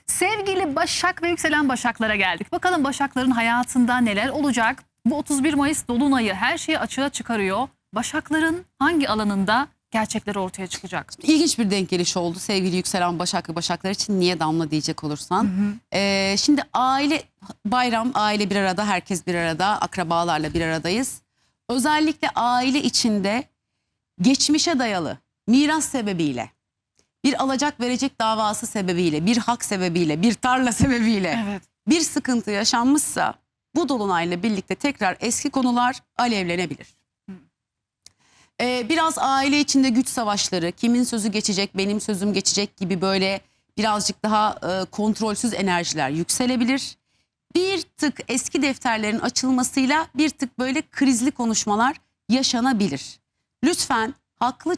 Sevgili Başak ve yükselen Başaklara geldik. Bakalım Başakların hayatında neler olacak? Bu 31 Mayıs Dolunay'ı her şeyi açığa çıkarıyor. Başakların hangi alanında gerçekleri ortaya çıkacak? İlginç bir denk geliş oldu sevgili yükselen Başak ve Başaklar için. Niye Damla diyecek olursan. Şimdi bayram, aile bir arada, herkes bir arada, akrabalarla bir aradayız. Özellikle aile içinde geçmişe dayalı miras sebebiyle, bir alacak verecek davası sebebiyle, bir hak sebebiyle, bir tarla sebebiyle Evet. bir sıkıntı yaşanmışsa bu dolunayla birlikte tekrar eski konular alevlenebilir. Biraz aile içinde güç savaşları, kimin sözü geçecek, benim sözüm geçecek gibi böyle birazcık daha kontrolsüz enerjiler yükselebilir. Bir tık eski defterlerin açılmasıyla bir tık böyle krizli konuşmalar yaşanabilir. Lütfen haklı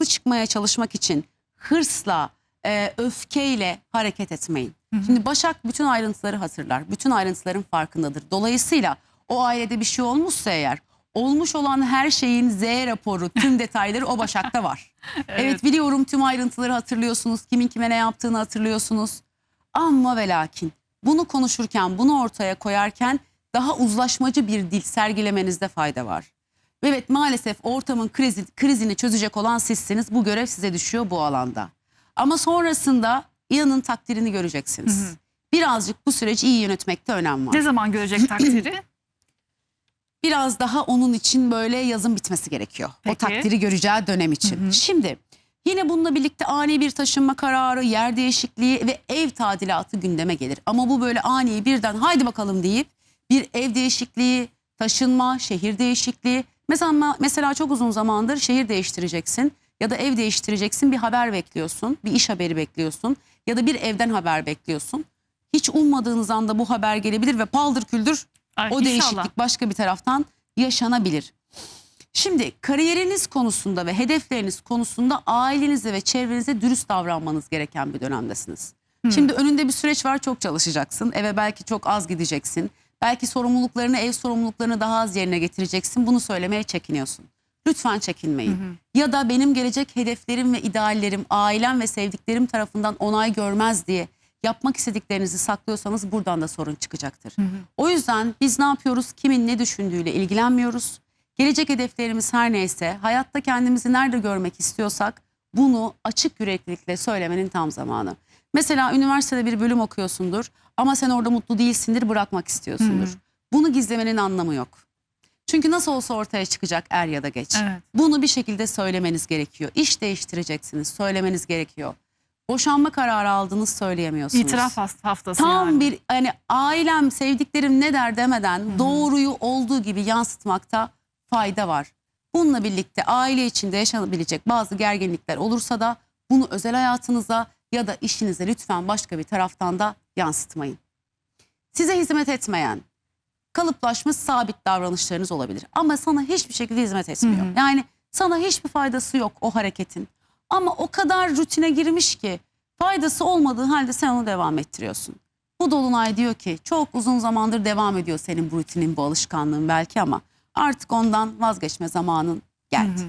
çıkmaya çalışmak için hırsla, öfkeyle hareket etmeyin. Şimdi Başak bütün ayrıntıları hatırlar. Bütün ayrıntıların farkındadır. Dolayısıyla o ailede bir şey olmuşsa eğer, olmuş olan her şeyin Z raporu, tüm detayları o Başak'ta var. Evet, biliyorum, tüm ayrıntıları hatırlıyorsunuz. Kimin kime ne yaptığını hatırlıyorsunuz. Ama ve lakin bunu konuşurken, bunu ortaya koyarken daha uzlaşmacı bir dil sergilemenizde fayda var. Evet, maalesef ortamın krizini çözecek olan sizsiniz. Bu görev size düşüyor bu alanda. Ama sonrasında inanın takdirini göreceksiniz. Birazcık bu süreci iyi yönetmekte önem var. Ne zaman görecek takdiri? Biraz daha onun için böyle yazın bitmesi gerekiyor. Peki. O takdiri göreceği dönem için. Şimdi yine bununla birlikte ani bir taşınma kararı, yer değişikliği ve ev tadilatı gündeme gelir. Ama bu böyle ani birden haydi bakalım deyip bir ev değişikliği, taşınma, şehir değişikliği. Mesela çok uzun zamandır şehir değiştireceksin ya da ev değiştireceksin, bir haber bekliyorsun, bir iş haberi bekliyorsun ya da bir evden haber bekliyorsun. Hiç ummadığınız anda bu haber gelebilir ve paldır küldür Ay, o inşallah. değişiklik başka bir taraftan yaşanabilir. Şimdi kariyeriniz konusunda ve hedefleriniz konusunda ailenize ve çevrenize dürüst davranmanız gereken bir dönemdesiniz. Şimdi önünde bir süreç var, çok çalışacaksın. Eve belki çok az gideceksin. Belki ev sorumluluklarını daha az yerine getireceksin. Bunu söylemeye çekiniyorsun. Lütfen çekinmeyin. Ya da benim gelecek hedeflerim ve ideallerim ailem ve sevdiklerim tarafından onay görmez diye yapmak istediklerinizi saklıyorsanız buradan da sorun çıkacaktır. O yüzden biz ne yapıyoruz? Kimin ne düşündüğüyle ilgilenmiyoruz. Gelecek hedeflerimiz her neyse, hayatta kendimizi nerede görmek istiyorsak bunu açık yüreklilikle söylemenin tam zamanı. Mesela üniversitede bir bölüm okuyorsundur ama sen orada mutlu değilsindir, bırakmak istiyorsundur. Bunu gizlemenin anlamı yok. Çünkü nasıl olsa ortaya çıkacak er ya da geç. Evet. Bunu bir şekilde söylemeniz gerekiyor. İş değiştireceksiniz, söylemeniz gerekiyor. Boşanma kararı aldınız, söyleyemiyorsunuz. İtiraf haftası Tam yani. bir ailem, sevdiklerim ne der demeden doğruyu olduğu gibi yansıtmakta fayda var. Bununla birlikte aile içinde yaşanabilecek bazı gerginlikler olursa da bunu özel hayatınıza ya da işinize lütfen başka bir taraftan da yansıtmayın. Size hizmet etmeyen, kalıplaşmış sabit davranışlarınız olabilir. Ama sana hiçbir şekilde hizmet etmiyor. Yani sana hiçbir faydası yok o hareketin. Ama o kadar rutine girmiş ki faydası olmadığı halde sen onu devam ettiriyorsun. Bu dolunay diyor ki çok uzun zamandır devam ediyor senin bu rutinin, bu alışkanlığın belki ama artık ondan vazgeçme zamanın geldi.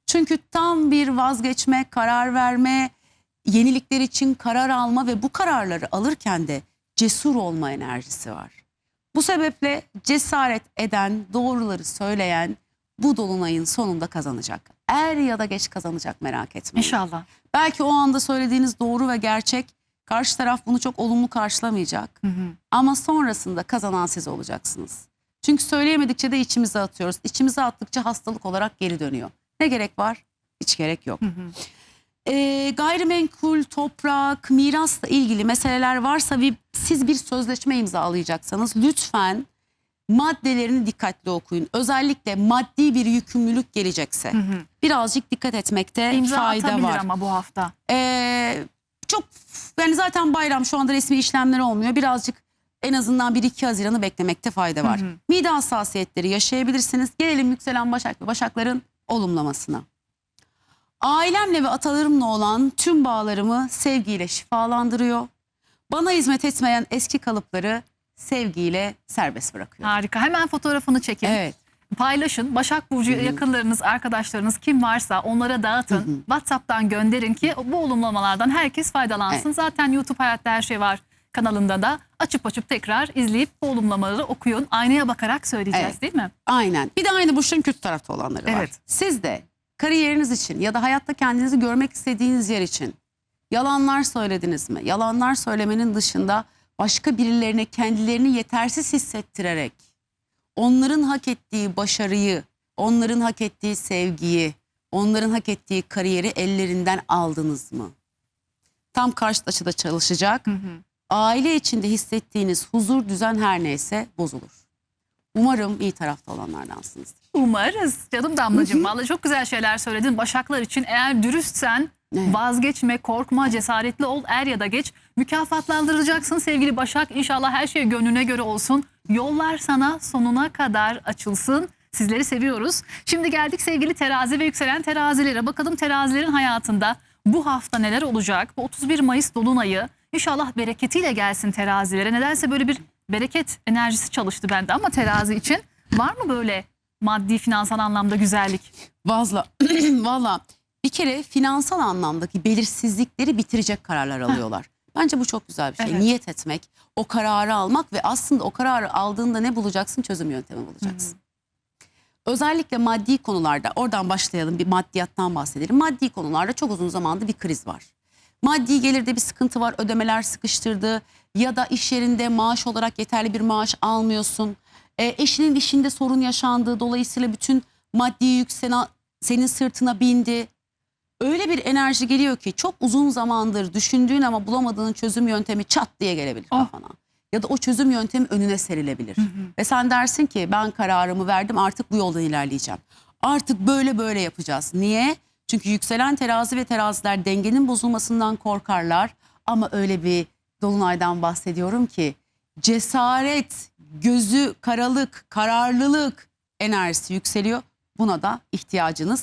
Çünkü tam bir vazgeçme, karar verme, yenilikler için karar alma ve bu kararları alırken de cesur olma enerjisi var. Bu sebeple cesaret eden, doğruları söyleyen bu dolunayın sonunda kazanacak. Er ya da geç kazanacak, merak etmeyin. İnşallah. Belki o anda söylediğiniz doğru ve gerçek, karşı taraf bunu çok olumlu karşılamayacak. Ama sonrasında kazanan siz olacaksınız. Çünkü söyleyemedikçe de içimize atıyoruz. İçimize attıkça hastalık olarak geri dönüyor. Ne gerek var? Hiç gerek yok. Gayrimenkul, toprak, mirasla ilgili meseleler varsa ve siz bir sözleşme imzalayacaksanız lütfen maddelerini dikkatli okuyun. Özellikle maddi bir yükümlülük gelecekse birazcık dikkat etmekte İmza fayda atabilir var. ama bu hafta. Çok yani zaten bayram, şu anda resmi işlemler olmuyor. Birazcık en azından 1-2 Haziran'ı beklemekte fayda var. Mide hassasiyetleri yaşayabilirsiniz. Gelelim yükselen Başak ve Başakların olumlamasına. Ailemle ve atalarımla olan tüm bağlarımı sevgiyle şifalandırıyor. Bana hizmet etmeyen eski kalıpları sevgiyle serbest bırakıyor. Harika. Hemen fotoğrafını çekin. Evet. Paylaşın. Başak Burcu yakınlarınız, arkadaşlarınız kim varsa onlara dağıtın. WhatsApp'tan gönderin ki bu olumlamalardan herkes faydalansın. Evet. Zaten YouTube Hayatta Her Şey Var kanalında da açıp tekrar izleyip bu olumlamaları okuyun. Aynaya bakarak söyleyeceğiz, Evet. değil mi? Aynen. Bir de aynı burçların kötü tarafta olanları var. Evet. Siz de kariyeriniz için ya da hayatta kendinizi görmek istediğiniz yer için yalanlar söylediniz mi? Yalanlar söylemenin dışında başka birilerine kendilerini yetersiz hissettirerek onların hak ettiği başarıyı, onların hak ettiği sevgiyi, onların hak ettiği kariyeri ellerinden aldınız mı? Tam karşıt açıda çalışacak. Aile içinde hissettiğiniz huzur, düzen her neyse bozulur. Umarım iyi tarafta olanlardansınızdır. Umarız. Canım Damlacığım, vallahi çok güzel şeyler söyledin. Başaklar için eğer dürüstsen Evet. vazgeçme, korkma, cesaretli ol, er ya da geç. Mükafatlandıracaksın sevgili Başak. İnşallah her şey gönlüne göre olsun. Yollar sana sonuna kadar açılsın. Sizleri seviyoruz. Şimdi geldik sevgili terazi ve yükselen terazilere. Bakalım terazilerin hayatında bu hafta neler olacak? Bu 31 Mayıs dolunayı inşallah bereketiyle gelsin terazilere. Nedense böyle bir bereket enerjisi çalıştı bende ama terazi için var mı böyle maddi, finansal anlamda güzellik? Valla bir kere finansal anlamdaki belirsizlikleri bitirecek kararlar alıyorlar. Bence bu çok güzel bir şey. Evet. Niyet etmek, o kararı almak ve aslında o kararı aldığında ne bulacaksın? Çözüm yöntemi bulacaksın. Özellikle maddi konularda, oradan başlayalım, bir maddiyattan bahsedelim. Maddi konularda çok uzun zamandır bir kriz var. Maddi gelirde bir sıkıntı var, ödemeler sıkıştırdı ya da iş yerinde maaş olarak yeterli bir maaş almıyorsun. Eşinin işinde sorun yaşandı, dolayısıyla bütün maddi yük senin sırtına bindi. Öyle bir enerji geliyor ki çok uzun zamandır düşündüğün ama bulamadığın çözüm yöntemi çat diye gelebilir kafana. Ya da o çözüm yöntemi önüne serilebilir. Ve sen dersin ki ben kararımı verdim, artık bu yoldan ilerleyeceğim. Artık böyle yapacağız. Niye? Çünkü yükselen terazi ve teraziler dengenin bozulmasından korkarlar. Ama öyle bir dolunaydan bahsediyorum ki cesaret, gözü karalık, kararlılık enerjisi yükseliyor. Buna da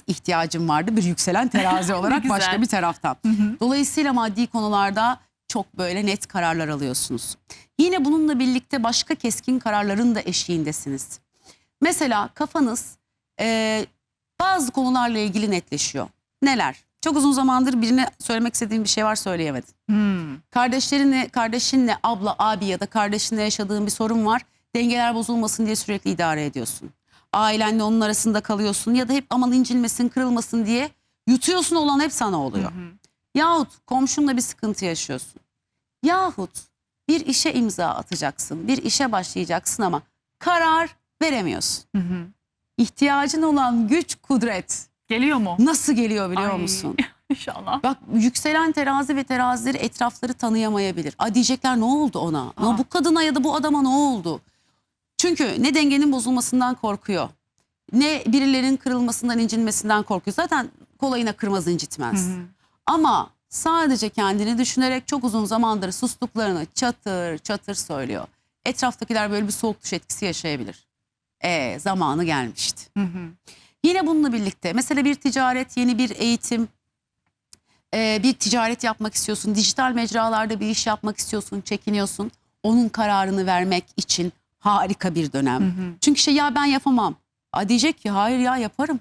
ihtiyacım vardı bir yükselen terazi olarak Güzel. başka bir taraftan. Dolayısıyla maddi konularda çok böyle net kararlar alıyorsunuz. Yine bununla birlikte başka keskin kararların da eşiğindesiniz. Mesela kafanız bazı konularla ilgili netleşiyor. Neler? Çok uzun zamandır birine söylemek istediğin bir şey var, söyleyemedin. Kardeşinle abla, abi ya da kardeşinle yaşadığın bir sorun var. Dengeler bozulmasın diye sürekli idare ediyorsun. Ailenle onun arasında kalıyorsun ya da hep aman incinmesin, kırılmasın diye yutuyorsun, olan hep sana oluyor. Yahut komşunla bir sıkıntı yaşıyorsun. Yahut bir işe imza atacaksın, bir işe başlayacaksın ama karar veremiyorsun. İhtiyacın olan güç, kudret Geliyor mu? nasıl geliyor biliyor Ay, musun? İnşallah. Bak, yükselen terazi ve terazileri etrafları tanıyamayabilir. Diyecekler ne oldu ona? Bu kadına ya da bu adama ne oldu? Çünkü ne dengenin bozulmasından korkuyor, ne birilerinin kırılmasından, incinmesinden korkuyor. Zaten kolayına kırmaz, incitmez. Ama sadece kendini düşünerek çok uzun zamandır sustuklarını çatır çatır söylüyor. etraftakiler böyle bir soğuk duş etkisi yaşayabilir. Zamanı gelmişti. Yine bununla birlikte mesela bir ticaret, yeni bir eğitim, bir ticaret yapmak istiyorsun. Dijital mecralarda bir iş yapmak istiyorsun, çekiniyorsun. Onun kararını vermek için harika bir dönem. Çünkü ya ben yapamam. Diyecek ki hayır ya yaparım.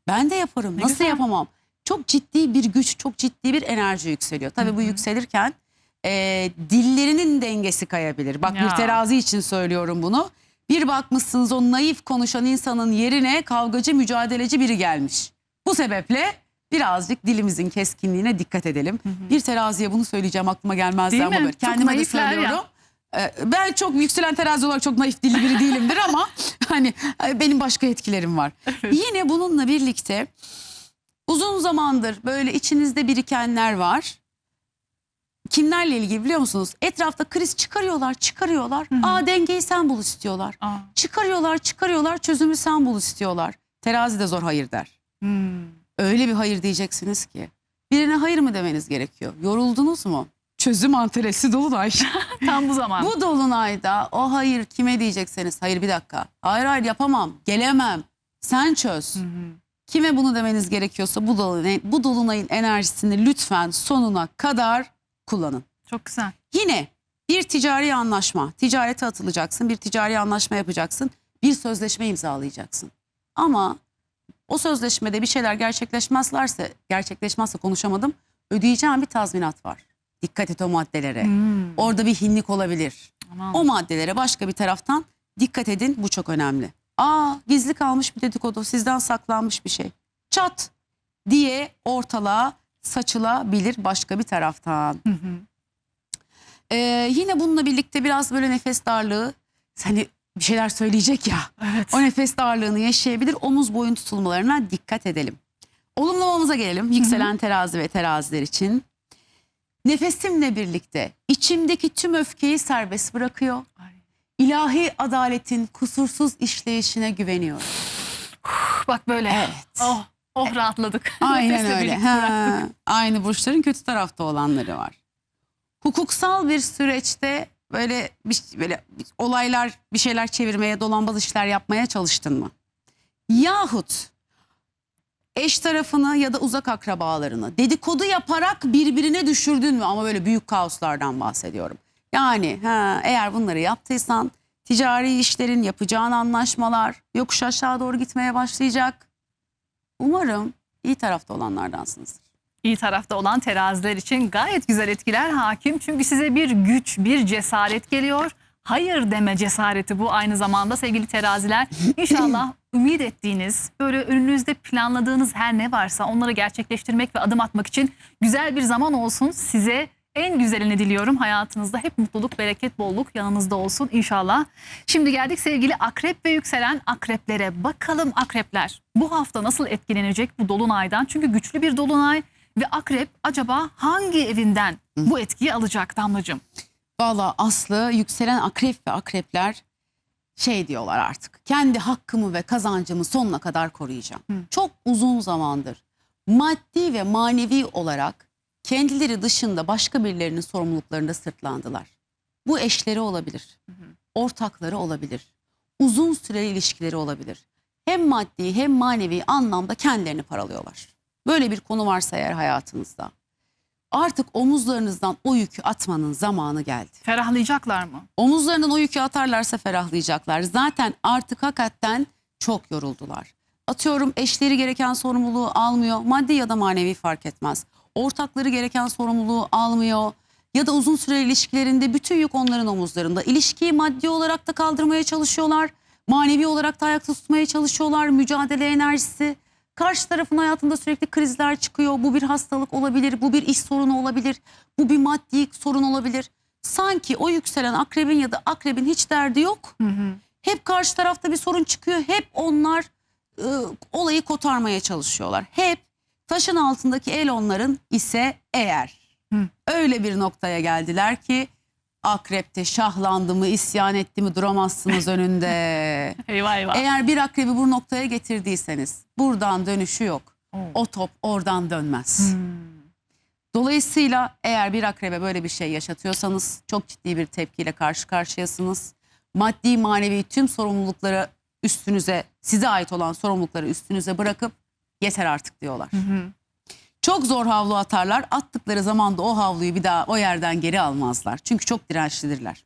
Ben de yaparım. Nasıl güzel. yapamam? Çok ciddi bir güç, çok ciddi bir enerji yükseliyor. Tabii bu yükselirken dillerinin dengesi kayabilir. Bak bir terazi için söylüyorum bunu. Bir bakmışsınız o naif konuşan insanın yerine kavgacı, mücadeleci biri gelmiş. Bu sebeple birazcık dilimizin keskinliğine dikkat edelim. Bir teraziye bunu söyleyeceğim, aklıma gelmezdi Değil ama mi? böyle Çok kendime de naifler ya. söylüyorum. Ben çok yükselen terazi olarak çok naif dilli biri değilimdir ama hani benim başka etkilerim var. Yine bununla birlikte uzun zamandır böyle içinizde birikenler var. Kimlerle ilgili biliyor musunuz? Etrafta kriz çıkarıyorlar. Dengeyi sen bul istiyorlar. Çıkarıyorlar, çözümü sen bul istiyorlar. Terazi de zor hayır der. Öyle bir hayır diyeceksiniz ki. Birine hayır mı demeniz gerekiyor? Yoruldunuz mu? Çözüm antresi dolunay. Tam bu zaman. Bu dolunayda o hayır kime diyecekseniz, hayır bir dakika. Hayır yapamam, gelemem. Sen çöz. Kime bunu demeniz gerekiyorsa bu dolunayın enerjisini lütfen sonuna kadar kullanın. Çok güzel. Yine bir ticari anlaşma, ticarete atılacaksın, bir ticari anlaşma yapacaksın, bir sözleşme imzalayacaksın. Ama o sözleşmede bir şeyler gerçekleşmezse konuşamadım, ödeyeceğim bir tazminat var. Dikkat et o maddelere. Orada bir hinlik olabilir. Aman. O maddelere başka bir taraftan dikkat edin, bu çok önemli. Gizli kalmış bir dedikodu, sizden saklanmış bir şey. Çat diye ortalığa saçılabilir başka bir taraftan. Yine bununla birlikte biraz böyle nefes darlığı, hani bir şeyler söyleyecek ya. Evet. O nefes darlığını yaşayabilir. Omuz boyun tutulmalarına dikkat edelim. Olumlamamıza gelelim. Yükselen terazi ve teraziler için. Nefesimle birlikte içimdeki tüm öfkeyi serbest bırakıyor. İlahi adaletin kusursuz işleyişine güveniyor. Bak böyle. Evet. Rahatladık. Aynen Nefesle öyle. birlikte bıraktık. Aynı burçların kötü tarafta olanları var. Hukuksal bir süreçte böyle olaylar, bir şeyler çevirmeye, dolambaç işler yapmaya çalıştın mı? Yahut eş tarafını ya da uzak akrabalarını dedikodu yaparak birbirine düşürdün mü? Ama böyle büyük kaoslardan bahsediyorum. Yani eğer bunları yaptıysan ticari işlerin, yapacağın anlaşmalar yokuş aşağı doğru gitmeye başlayacak. Umarım iyi tarafta olanlardansınızdır. İyi tarafta olan teraziler için gayet güzel etkiler hakim. Çünkü size bir güç, bir cesaret geliyor. Hayır deme cesareti bu aynı zamanda sevgili teraziler. İnşallah ümit ettiğiniz, böyle önünüzde planladığınız her ne varsa onları gerçekleştirmek ve adım atmak için güzel bir zaman olsun. Size en güzelini diliyorum. Hayatınızda hep mutluluk, bereket, bolluk yanınızda olsun inşallah. Şimdi geldik sevgili akrep ve yükselen akreplere. Bakalım akrepler bu hafta nasıl etkilenecek bu dolunaydan? Çünkü güçlü bir dolunay ve akrep acaba hangi evinden bu etkiyi alacak Damlacığım? Valla Aslı, yükselen akrep ve akrepler diyorlar artık. Kendi hakkımı ve kazancımı sonuna kadar koruyacağım. Çok uzun zamandır maddi ve manevi olarak kendileri dışında başka birilerinin sorumluluklarında sırtlandılar. Bu eşleri olabilir, ortakları olabilir, uzun süreli ilişkileri olabilir. Hem maddi hem manevi anlamda kendilerini paralıyorlar. Böyle bir konu varsa eğer hayatınızda, artık omuzlarınızdan o yükü atmanın zamanı geldi. Ferahlayacaklar mı? Omuzlarından o yükü atarlarsa ferahlayacaklar. Zaten artık hakikaten çok yoruldular. Atıyorum eşleri gereken sorumluluğu almıyor. Maddi ya da manevi fark etmez. Ortakları gereken sorumluluğu almıyor. Ya da uzun süreli ilişkilerinde bütün yük onların omuzlarında. İlişkiyi maddi olarak da kaldırmaya çalışıyorlar. Manevi olarak da ayakta tutmaya çalışıyorlar. Mücadele enerjisi. Karşı tarafın hayatında sürekli krizler çıkıyor. Bu bir hastalık olabilir, bu bir iş sorunu olabilir, bu bir maddi sorun olabilir. Sanki o yükselen akrebin ya da akrebin hiç derdi yok. Hep karşı tarafta bir sorun çıkıyor. Hep onlar olayı kotarmaya çalışıyorlar. Hep taşın altındaki el onların ise eğer. Öyle bir noktaya geldiler ki akrepte şahlandı mı, isyan etti mi duramazsınız önünde. Eyvah eyvah. Eğer bir akrebi bu noktaya getirdiyseniz buradan dönüşü yok. O top oradan dönmez. Dolayısıyla eğer bir akrebe böyle bir şey yaşatıyorsanız çok ciddi bir tepkiyle karşı karşıyasınız. maddi manevi tüm sorumlulukları üstünüze, size ait olan sorumlulukları üstünüze bırakıp yeter artık diyorlar. Çok zor havlu atarlar. Attıkları zaman da o havluyu bir daha o yerden geri almazlar. Çünkü çok dirençlidirler.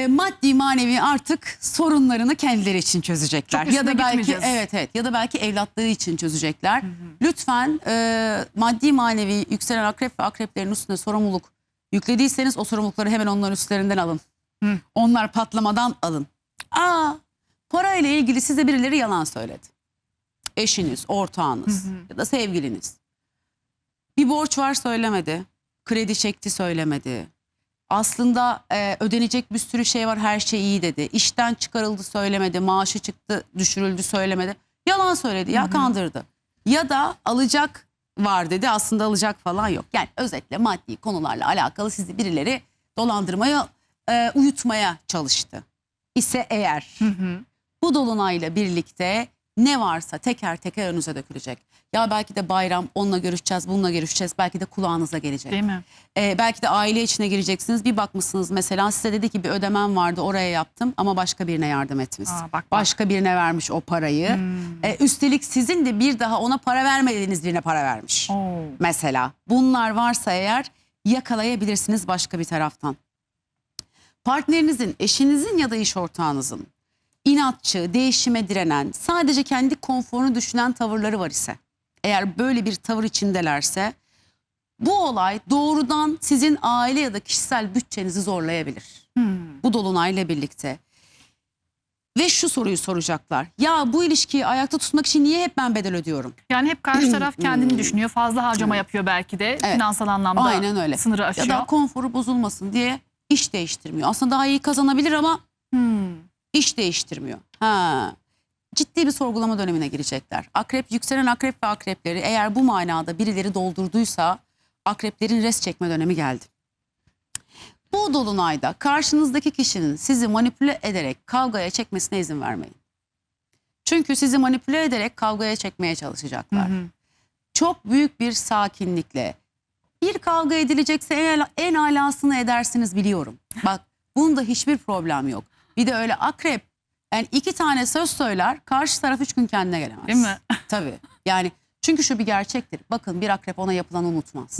Maddi manevi artık sorunlarını kendileri için çözecekler. Çok Ya da üstüne belki gitmeyeceğiz. ya da belki evlatları için çözecekler. Lütfen maddi manevi yükselen akrep ve akreplerin üstüne sorumluluk yüklediyseniz o sorumlulukları hemen onların üstlerinden alın. Onlar patlamadan alın. Parayla ilgili size birileri yalan söyledi. Eşiniz, ortağınız ya da sevgiliniz. Bir borç var söylemedi. Kredi çekti söylemedi. Aslında ödenecek bir sürü şey var, her şey iyi dedi. İşten çıkarıldı söylemedi. Maaşı çıktı düşürüldü söylemedi. Yalan söyledi ya, kandırdı. Ya da alacak var dedi, aslında alacak falan yok. Yani özetle maddi konularla alakalı sizi birileri dolandırmaya, uyutmaya çalıştı. İse eğer bu dolunayla birlikte ne varsa teker teker önünüze dökülecek. Ya belki de bayram, onunla görüşeceğiz, bununla görüşeceğiz. Belki de kulağınıza gelecek. Değil mi? Belki de aile içine gireceksiniz. Bir bakmışsınız mesela, size dedi ki bir ödemem vardı, oraya yaptım ama başka birine yardım etmiş. Bak. Başka birine vermiş o parayı. Üstelik sizin de bir daha ona para vermediğiniz birine para vermiş. Mesela bunlar varsa eğer yakalayabilirsiniz başka bir taraftan. Partnerinizin, eşinizin ya da iş ortağınızın inatçı, değişime direnen, sadece kendi konforunu düşünen tavırları var ise, eğer böyle bir tavır içindelerse bu olay doğrudan sizin aile ya da kişisel bütçenizi zorlayabilir. Bu dolunayla birlikte. Ve şu soruyu soracaklar. Ya bu ilişkiyi ayakta tutmak için niye hep ben bedel ödüyorum? Yani hep karşı taraf kendini düşünüyor. Fazla harcama yapıyor belki de. Finansal anlamda aynen öyle. sınırı aşıyor. Ya da konforu bozulmasın diye iş değiştirmiyor. Aslında daha iyi kazanabilir ama iş değiştirmiyor. Ciddi bir sorgulama dönemine girecekler. Akrep, yükselen akrep ve akrepleri eğer bu manada birileri doldurduysa akreplerin res çekme dönemi geldi. Bu dolunayda karşınızdaki kişinin sizi manipüle ederek kavgaya çekmesine izin vermeyin. Çünkü sizi manipüle ederek kavgaya çekmeye çalışacaklar. Çok büyük bir sakinlikle. Bir kavga edilecekse en alasını edersiniz biliyorum. Bak, bunda hiçbir problem yok. Bir de öyle akrep, yani 2 tane söz söyler, karşı taraf 3 gün kendine gelemez. Değil mi? Tabii. Yani çünkü şu bir gerçektir. Bakın, bir akrep ona yapılanı unutmaz.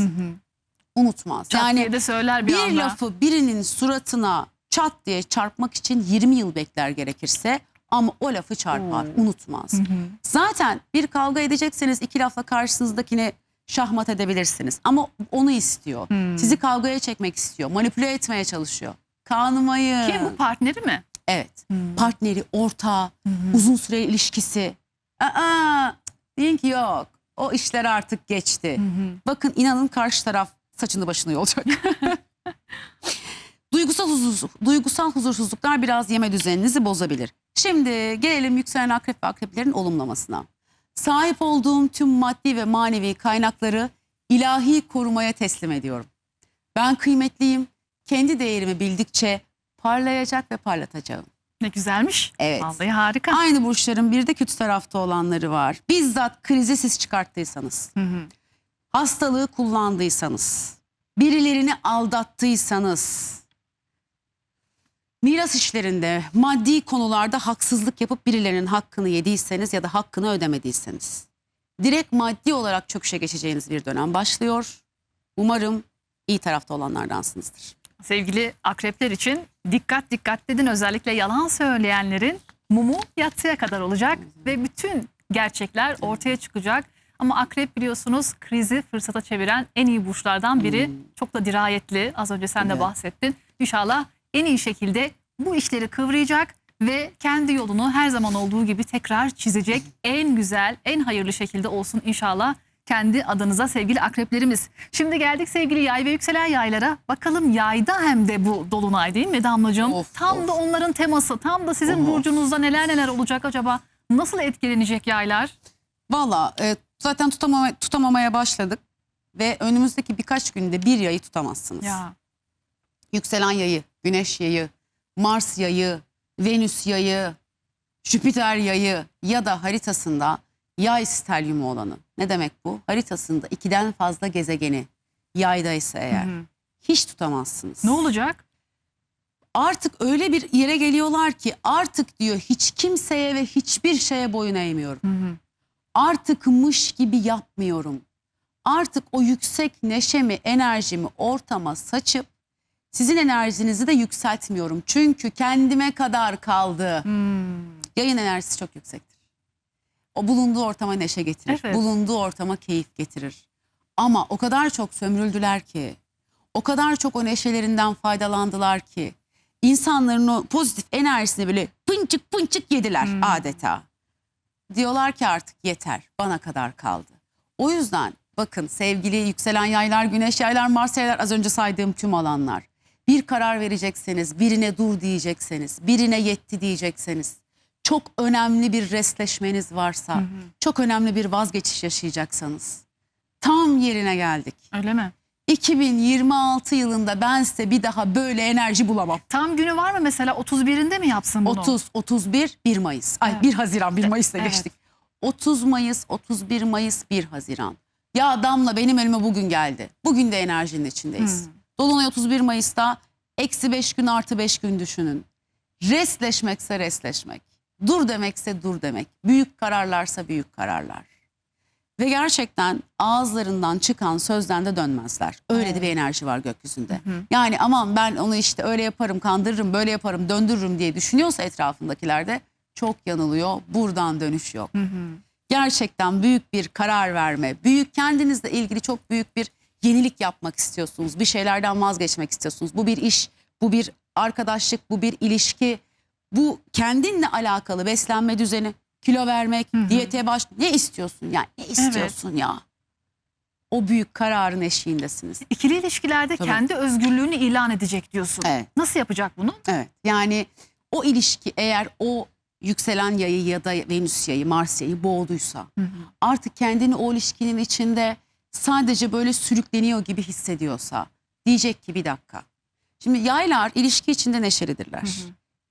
Unutmaz. Çat Yani diye de söyler bir bir anda. lafı birinin suratına çat diye çarpmak için 20 yıl bekler gerekirse, ama o lafı çarpar, unutmaz. Zaten bir kavga edecekseniz 2 lafla karşınızdakini şahmat edebilirsiniz. Ama onu istiyor. Sizi kavgaya çekmek istiyor. Manipüle etmeye çalışıyor. Kanmayın. Kim bu, partneri mi? Evet. Partneri, ortağı, uzun süre ilişkisi. Deyin ki yok. O işler artık geçti. Bakın, inanın karşı taraf saçını başını yolacak. Duygusal huzursuzluklar biraz yeme düzeninizi bozabilir. Şimdi gelelim yükselen akrep ve akreplerin olumlamasına. Sahip olduğum tüm maddi ve manevi kaynakları ilahi korumaya teslim ediyorum. Ben kıymetliyim. Kendi değerimi bildikçe parlayacak ve parlatacağım. Ne güzelmiş. Evet. Vallahi harika. Aynı burçların bir de kötü tarafta olanları var. Bizzat krizi siz çıkarttıysanız, hastalığı kullandıysanız, birilerini aldattıysanız, miras işlerinde, maddi konularda haksızlık yapıp birilerinin hakkını yediyseniz ya da hakkını ödemediyseniz, direkt maddi olarak çöküşe geçeceğiniz bir dönem başlıyor. Umarım iyi tarafta olanlardansınızdır. Sevgili akrepler için dikkat dedin, özellikle yalan söyleyenlerin mumu yatsıya kadar olacak ve bütün gerçekler ortaya çıkacak. Ama akrep biliyorsunuz krizi fırsata çeviren en iyi burçlardan biri. Çok da dirayetli, az önce sen de bahsettin. İnşallah en iyi şekilde bu işleri kıvrayacak ve kendi yolunu her zaman olduğu gibi tekrar çizecek. En güzel, en hayırlı şekilde olsun inşallah kendi adınıza sevgili akreplerimiz. Şimdi geldik sevgili yay ve yükselen yaylara. Bakalım yayda hem de bu dolunay değil mi Damlacığım? Tam da onların teması, tam da sizin burcunuzda neler olacak acaba? Nasıl etkilenecek yaylar? Valla zaten tutamamaya başladık ve önümüzdeki birkaç günde bir yayı tutamazsınız. Yükselen yayı, güneş yayı, Mars yayı, Venüs yayı, Jüpiter yayı ya da haritasında yay stelyumu olanı. Ne demek bu? Haritasında 2'den fazla gezegeni yaydaysa eğer hiç tutamazsınız. Ne olacak? artık öyle bir yere geliyorlar ki artık diyor hiç kimseye ve hiçbir şeye boyun eğmiyorum. Artıkmış gibi yapmıyorum. Artık o yüksek neşemi, enerjimi ortama saçıp sizin enerjinizi de yükseltmiyorum. Çünkü kendime kadar kaldı. Yayın enerjisi çok yüksektir. O bulunduğu ortama neşe getirir. Evet. Bulunduğu ortama keyif getirir. Ama o kadar çok sömürüldüler ki, o kadar çok o neşelerinden faydalandılar ki, insanların o pozitif enerjisini böyle pınçık pınçık yediler adeta. Diyorlar ki artık yeter, bana kadar kaldı. O yüzden bakın sevgili yükselen yaylar, güneş yaylar, Mars yaylar, az önce saydığım tüm alanlar. Bir karar verecekseniz, birine dur diyecekseniz, birine yetti diyecekseniz, çok önemli bir restleşmeniz varsa, çok önemli bir vazgeçiş yaşayacaksanız, tam yerine geldik. Öyle mi? 2026 yılında ben size bir daha böyle enerji bulamam. Tam günü var mı mesela 31'inde mi yapsın bunu? 30, 31, 1 Mayıs. Ay Evet. 1 Haziran, 1 Mayıs'ta Evet. geçtik. 30 Mayıs, 31 Mayıs, 1 Haziran. Ya Damla benim elime bugün geldi. Bugün de enerjinin içindeyiz. Dolunay 31 Mayıs'ta -5 gün +5 gün düşünün. Restleşmekse restleşmek. Dur demekse dur demek. Büyük kararlarsa büyük kararlar. Ve gerçekten ağızlarından çıkan sözden de dönmezler. Öyle de bir enerji var gökyüzünde. Yani aman ben onu işte öyle yaparım, kandırırım, böyle yaparım, döndürürüm diye düşünüyorsa etrafındakiler de çok yanılıyor. Buradan dönüş yok. Gerçekten büyük bir karar verme, büyük kendinizle ilgili çok büyük bir yenilik yapmak istiyorsunuz. Bir şeylerden vazgeçmek istiyorsunuz. Bu bir iş, bu bir arkadaşlık, bu bir ilişki. Bu kendinle alakalı beslenme düzeni, kilo vermek, diyete ne istiyorsun ya? Ne istiyorsun ya? O büyük kararın eşiğindesiniz. İkili ilişkilerde Tabii. kendi özgürlüğünü ilan edecek diyorsun. Evet. Nasıl yapacak bunu? Evet. Yani o ilişki eğer o yükselen yayı ya da Venüs yayı, Mars yayı boğduysa artık kendini o ilişkinin içinde sadece böyle sürükleniyor gibi hissediyorsa diyecek ki bir dakika. Şimdi yaylar ilişki içinde neşelidirler.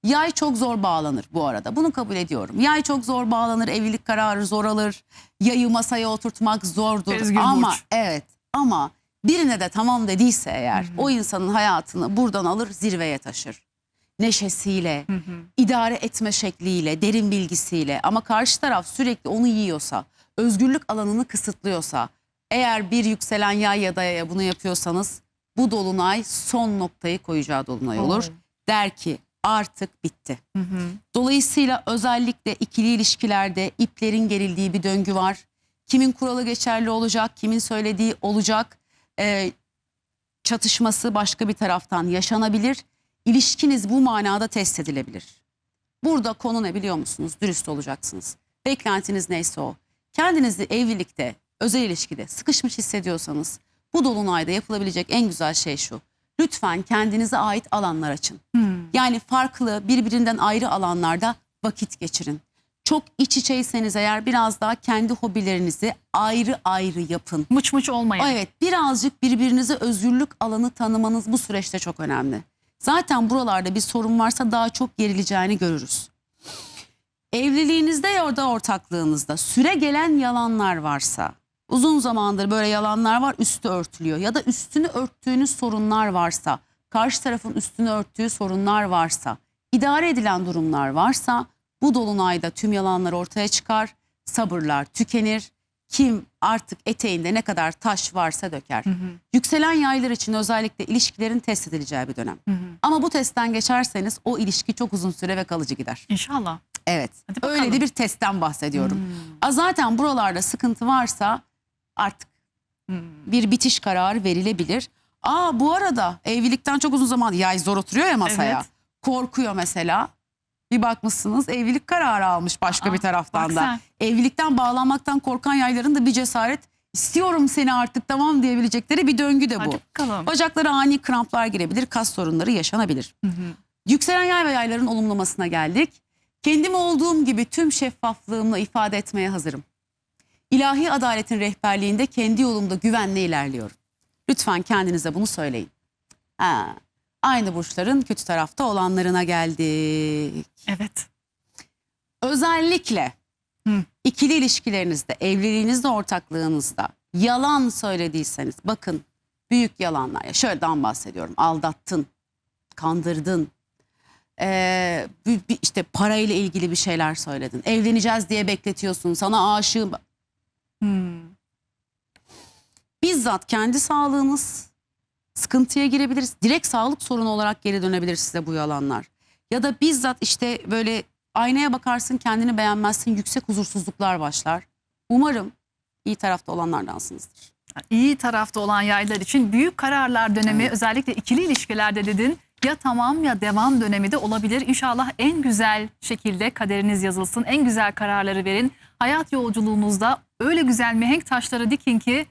Yay çok zor bağlanır bu arada. Bunu kabul ediyorum. Yay çok zor bağlanır, evlilik kararı zor alır. Yayı masaya oturtmak zordur. Özgür ama burç. evet, ama birine de tamam dediyse eğer o insanın hayatını buradan alır, zirveye taşır. Neşesiyle, idare etme şekliyle, derin bilgisiyle, ama karşı taraf sürekli onu yiyorsa, özgürlük alanını kısıtlıyorsa, eğer bir yükselen yay ya da yaya bunu yapıyorsanız bu dolunay son noktayı koyacağı dolunay olur. Der ki artık bitti. Dolayısıyla özellikle ikili ilişkilerde iplerin gerildiği bir döngü var. Kimin kuralı geçerli olacak, kimin söylediği olacak. Çatışması başka bir taraftan yaşanabilir. İlişkiniz bu manada test edilebilir. Burada konu ne biliyor musunuz? Dürüst olacaksınız. Beklentiniz neyse o. Kendinizi evlilikte, özel ilişkide sıkışmış hissediyorsanız bu dolunayda yapılabilecek en güzel şey şu. Lütfen kendinize ait alanlar açın. Yani farklı, birbirinden ayrı alanlarda vakit geçirin. Çok iç içeyseniz eğer biraz daha kendi hobilerinizi ayrı ayrı yapın. Mıç mıç olmayın. Evet, birazcık birbirinize özgürlük alanı tanımanız bu süreçte çok önemli. Zaten buralarda bir sorun varsa daha çok gerileceğini görürüz. Evliliğinizde ya da ortaklığınızda süre gelen yalanlar varsa, uzun zamandır böyle yalanlar var, üstü örtülüyor ya da üstünü örttüğünüz sorunlar varsa, karşı tarafın üstünü örttüğü sorunlar varsa, idare edilen durumlar varsa bu dolunayda tüm yalanlar ortaya çıkar, sabırlar tükenir. Kim artık eteğinde ne kadar taş varsa döker. Yükselen yaylar için özellikle ilişkilerin test edileceği bir dönem. Ama bu testten geçerseniz o ilişki çok uzun süre ve kalıcı gider. İnşallah. Evet. Hadi bakalım. Öyle de bir testten bahsediyorum. Zaten buralarda sıkıntı varsa artık bir bitiş kararı verilebilir. Bu arada evlilikten çok uzun zaman yay zor oturuyor ya masaya. Evet. Korkuyor mesela. Bir bakmışsınız evlilik kararı almış başka bir taraftan bak da. sen. Evlilikten bağlanmaktan korkan yayların da bir cesaret, istiyorum seni artık tamam diyebilecekleri bir döngü de bu. Hadi bakalım. Bacaklara ani kramplar girebilir, kas sorunları yaşanabilir. Yükselen yay ve yayların olumlamasına geldik. Kendimi olduğum gibi tüm şeffaflığımla ifade etmeye hazırım. İlahi adaletin rehberliğinde kendi yolumda güvenle ilerliyorum. Lütfen kendinize bunu söyleyin. Aynı burçların kötü tarafta olanlarına geldik. Evet. Özellikle ikili ilişkilerinizde, evliliğinizde, ortaklığınızda yalan söylediyseniz, bakın büyük yalanlar, ya şöyledan bahsediyorum: aldattın, kandırdın, işte parayla ilgili bir şeyler söyledin. Evleneceğiz diye bekletiyorsun. Sana aşığım. Bizzat kendi sağlığınız sıkıntıya girebilir. Direkt sağlık sorunu olarak geri dönebilir size bu yalanlar. Ya da bizzat işte böyle aynaya bakarsın, kendini beğenmezsin, yüksek huzursuzluklar başlar. Umarım iyi tarafta olanlardansınızdır. İyi tarafta olan yaylar için büyük kararlar dönemi, özellikle ikili ilişkilerde dedin, ya tamam ya devam dönemi de olabilir. İnşallah en güzel şekilde kaderiniz yazılsın. En güzel kararları verin. Hayat yolculuğunuzda öyle güzel mihenk taşları dikin ki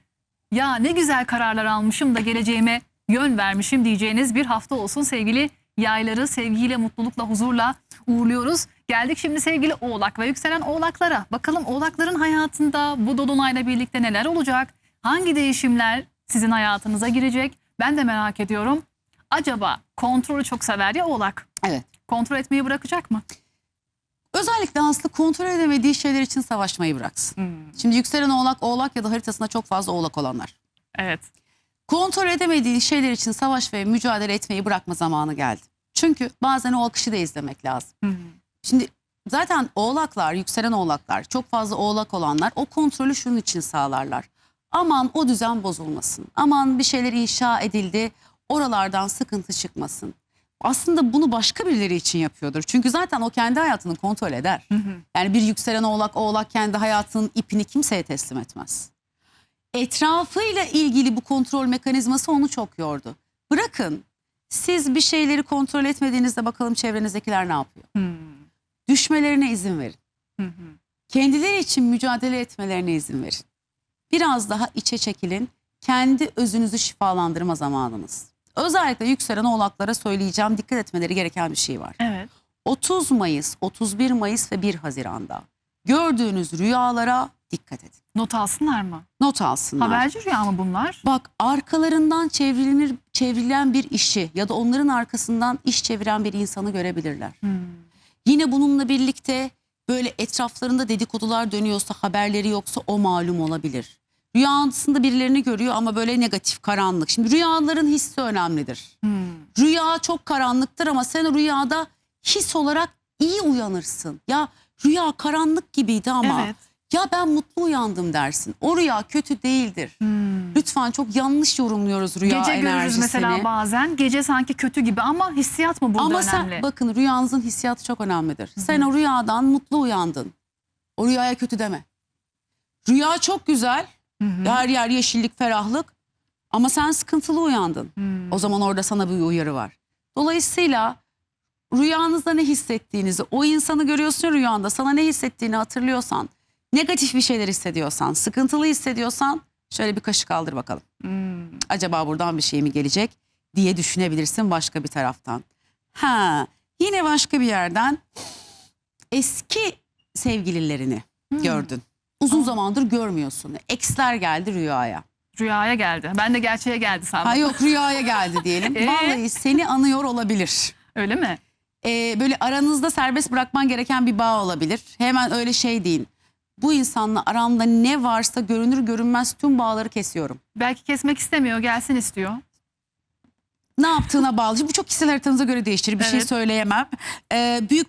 ya ne güzel kararlar almışım da geleceğime yön vermişim diyeceğiniz bir hafta olsun sevgili yayları. Sevgiyle, mutlulukla, huzurla uğurluyoruz. Geldik şimdi sevgili Oğlak ve yükselen Oğlaklara. Bakalım Oğlakların hayatında bu dolunayla birlikte neler olacak? Hangi değişimler sizin hayatınıza girecek? Ben de merak ediyorum. Acaba kontrolü çok sever ya Oğlak. Evet. Kontrol etmeyi bırakacak mı? Özellikle aslında kontrol edemediği şeyler için savaşmayı bıraksın. Şimdi yükselen Oğlak ya da haritasında çok fazla Oğlak olanlar. Evet. Kontrol edemediği şeyler için savaş ve mücadele etmeyi bırakma zamanı geldi. Çünkü bazen o akışı da izlemek lazım. Şimdi zaten Oğlaklar, yükselen Oğlaklar, çok fazla Oğlak olanlar o kontrolü şunun için sağlarlar. Aman o düzen bozulmasın. Aman bir şeyler inşa edildi, oralardan sıkıntı çıkmasın. Aslında bunu başka birileri için yapıyordur. Çünkü zaten o kendi hayatını kontrol eder. Yani bir yükselen Oğlak kendi hayatının ipini kimseye teslim etmez. Etrafıyla ilgili bu kontrol mekanizması onu çok yordu. Bırakın siz bir şeyleri kontrol etmediğinizde bakalım çevrenizdekiler ne yapıyor. Düşmelerine izin verin. Kendileri için mücadele etmelerine izin verin. Biraz daha içe çekilin. Kendi özünüzü şifalandırma zamanınız. Özellikle yükselen Oğlaklara söyleyeceğim, dikkat etmeleri gereken bir şey var. Evet. 30 Mayıs, 31 Mayıs ve 1 Haziran'da gördüğünüz rüyalara dikkat edin. Not alsınlar mı? Not alsınlar. Haberci rüya mı bunlar? Bak, arkalarından çevrilen bir işi ya da onların arkasından iş çeviren bir insanı görebilirler. Yine bununla birlikte böyle etraflarında dedikodular dönüyorsa, haberleri yoksa o malum olabilir. Rüyasında birilerini görüyor ama böyle negatif, karanlık. Şimdi rüyaların hissi önemlidir. Rüya çok karanlıktır ama sen rüyada his olarak iyi uyanırsın. Ya rüya karanlık gibiydi ama Evet. ya ben mutlu uyandım dersin. O rüya kötü değildir. Lütfen, çok yanlış yorumluyoruz rüya Gece görürüz enerjisini. mesela bazen. Gece sanki kötü gibi ama hissiyat mı burada Ama önemli? sen bakın, rüyanızın hissiyatı çok önemlidir. Sen o rüyadan mutlu uyandın. O rüyaya kötü deme. Rüya çok güzel. Her yer yeşillik, ferahlık. Ama sen sıkıntılı uyandın. O zaman orada sana bir uyarı var. Dolayısıyla rüyanızda ne hissettiğinizi, o insanı görüyorsun rüyanda, sana ne hissettiğini hatırlıyorsan, negatif bir şeyler hissediyorsan, sıkıntılı hissediyorsan şöyle bir kaşı kaldır bakalım. Acaba buradan bir şey mi gelecek diye düşünebilirsin başka bir taraftan. Yine başka bir yerden eski sevgililerini gördün. Uzun zamandır görmüyorsun. Eksler geldi rüyaya. Rüyaya geldi. Ben de gerçeğe geldi sandım. Ha yok, rüyaya geldi diyelim. Vallahi seni anıyor olabilir. Öyle mi? Böyle aranızda serbest bırakman gereken bir bağ olabilir. Hemen öyle şey değil. Bu insanla aramda ne varsa görünür görünmez tüm bağları kesiyorum. Belki kesmek istemiyor, gelsin istiyor. Ne yaptığına bağlı. Bu çok kişisel haritanıza göre değişir. Bir şey Evet. söyleyemem.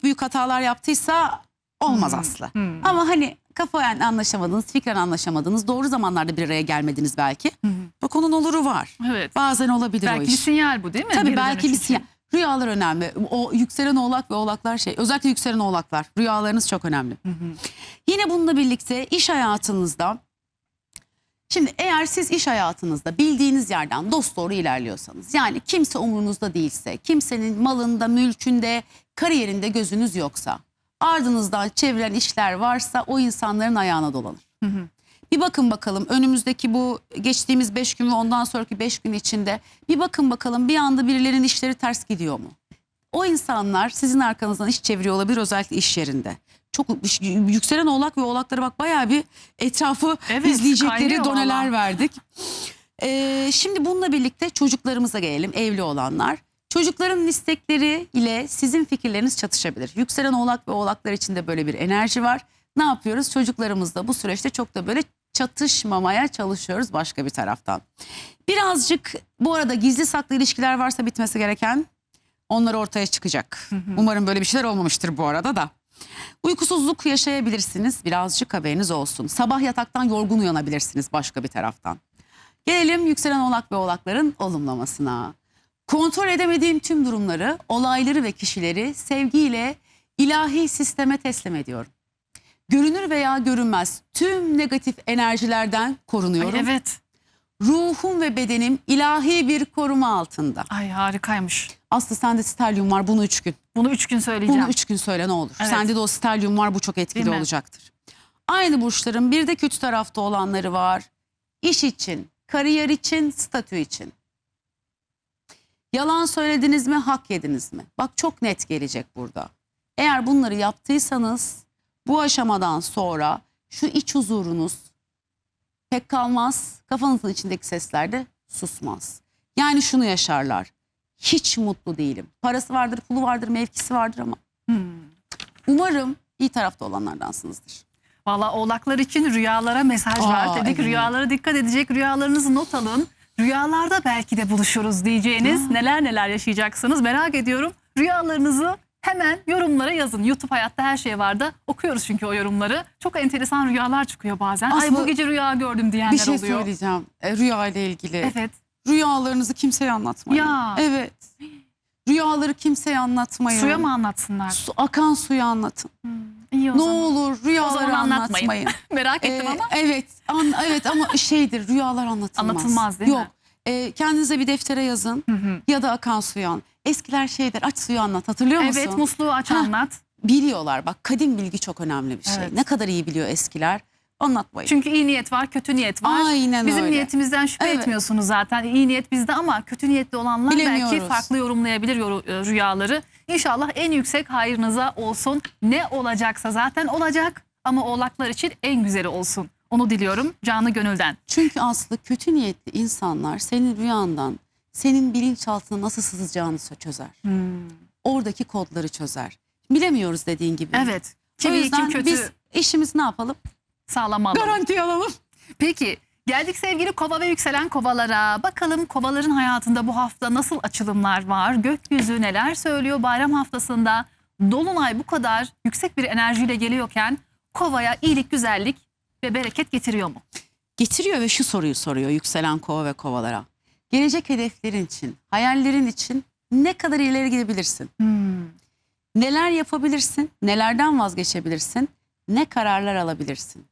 Büyük hatalar yaptıysa olmaz aslı. Ama hani kafayen anlaşamadınız, fikren anlaşamadınız, doğru zamanlarda bir araya gelmediniz belki. Bak, onun oluru var. Evet. Bazen olabilir o Belki iş. bir sinyal bu değil mi? Tabii Geri belki dönüş bir için. sinyal. Rüyalar önemli. O yükselen Oğlak ve Oğlaklar özellikle yükselen Oğlaklar. Rüyalarınız çok önemli. Yine bununla birlikte iş hayatınızda, şimdi eğer siz iş hayatınızda bildiğiniz yerden dosdoğru ilerliyorsanız, yani kimse umurunuzda değilse, kimsenin malında, mülkünde, kariyerinde gözünüz yoksa, ardınızdan çeviren işler varsa o insanların ayağına dolanır. Bir bakın bakalım önümüzdeki bu geçtiğimiz 5 gün ve ondan sonraki 5 gün içinde bir bakın bakalım, bir anda birilerinin işleri ters gidiyor mu? O insanlar sizin arkanızdan iş çeviriyor olabilir, özellikle iş yerinde. Çok yükselen Oğlak ve Oğlaklara bak, bayağı bir etrafı izleyecekleri kaynıyor doneler vallahi. verdik. Şimdi bununla birlikte çocuklarımıza gelelim, evli olanlar. Çocukların istekleri ile sizin fikirleriniz çatışabilir. Yükselen Oğlak ve Oğlaklar için de böyle bir enerji var. Ne yapıyoruz? Çocuklarımızla bu süreçte çok da böyle çatışmamaya çalışıyoruz başka bir taraftan. Birazcık bu arada gizli saklı ilişkiler varsa bitmesi gereken, Onlar ortaya çıkacak. Umarım böyle bir şeyler olmamıştır bu arada da. Uykusuzluk yaşayabilirsiniz. Birazcık haberiniz olsun. Sabah yataktan yorgun uyanabilirsiniz başka bir taraftan. Gelelim yükselen oğlak ve oğlakların olumlamasına. Kontrol edemediğim tüm durumları, olayları ve kişileri sevgiyle ilahi sisteme teslim ediyorum. Görünür veya görünmez tüm negatif enerjilerden korunuyorum. Ay, evet. Ruhum ve bedenim ilahi bir koruma altında. Ay harikaymış. Aslı sende stelyum var, bunu 3 gün. Bunu 3 gün söyleyeceğim. Bunu 3 gün söyle ne olur. Evet. Sende de o stelyum var, bu çok etkili Değil mi? olacaktır. Aynı burçların bir de kötü tarafta olanları var. İş için, kariyer için, statü için. Yalan söylediniz mi, hak yediniz mi? Bak çok net gelecek burada. Eğer bunları yaptıysanız bu aşamadan sonra şu iç huzurunuz pek kalmaz. Kafanızın içindeki sesler de susmaz. Yani şunu yaşarlar. Hiç mutlu değilim. Parası vardır, pulu vardır, mevkisi vardır ama. Umarım iyi tarafta olanlardansınızdır. Valla oğlaklar için rüyalara mesaj var. Dedik evet. rüyalara dikkat edecek. Rüyalarınızı not alın. Rüyalarda belki de buluşuruz diyeceğiniz neler neler yaşayacaksınız merak ediyorum. Rüyalarınızı hemen yorumlara yazın. YouTube Hayatta Her Şey Var'da okuyoruz çünkü o yorumları. Çok enteresan rüyalar çıkıyor bazen. Ay Aslında bu gece rüya gördüm diyenler Bir şey oluyor. söyleyeceğim. Rüya ile ilgili. Evet. Rüyalarınızı kimseye anlatmayın. Ya. Evet. Rüyaları kimseye anlatmayın. Suya mı anlatsınlar? Akan suya anlatın. İyi o Ne zaman. olur O rüyaları zaman anlatmayın. anlatmayın. Merak ettim ama. Evet, evet ama şeydir, rüyalar anlatılmaz. Anlatılmaz değil mi? Yok. Kendinize bir deftere yazın ya da akan suyu an. Eskiler şeydir, aç suyu anlat, hatırlıyor musun? Evet, musluğu aç anlat. Biliyorlar bak, kadim bilgi çok önemli bir şey. Evet. Ne kadar iyi biliyor eskiler, anlatmayın. Çünkü iyi niyet var, kötü niyet var. Aynen Bizim öyle. niyetimizden şüphe Evet. etmiyorsunuz zaten. İyi niyet bizde ama kötü niyetli olanlar belki Bilemiyoruz. farklı yorumlayabilir rüyaları. İnşallah en yüksek hayrınıza olsun. Ne olacaksa zaten olacak ama oğlaklar için en güzeli olsun. Onu diliyorum canı gönülden. Çünkü Aslı kötü niyetli insanlar senin rüyandan senin bilinçaltına nasıl sızacağını çözer. Oradaki kodları çözer. Bilemiyoruz dediğin gibi. Evet. O Kim iyi yüzden kim kötü biz işimizi ne yapalım? sağlam alalım. Garantiye alalım. Peki geldik sevgili kova ve yükselen kovalara. Bakalım kovaların hayatında bu hafta nasıl açılımlar var? Gökyüzü neler söylüyor bayram haftasında? Dolunay bu kadar yüksek bir enerjiyle geliyorken kovaya iyilik, güzellik ve bereket getiriyor mu? Getiriyor ve şu soruyu soruyor yükselen kova ve kovalara. Gelecek hedeflerin için, hayallerin için ne kadar ileri gidebilirsin? Neler yapabilirsin? Nelerden vazgeçebilirsin? Ne kararlar alabilirsin?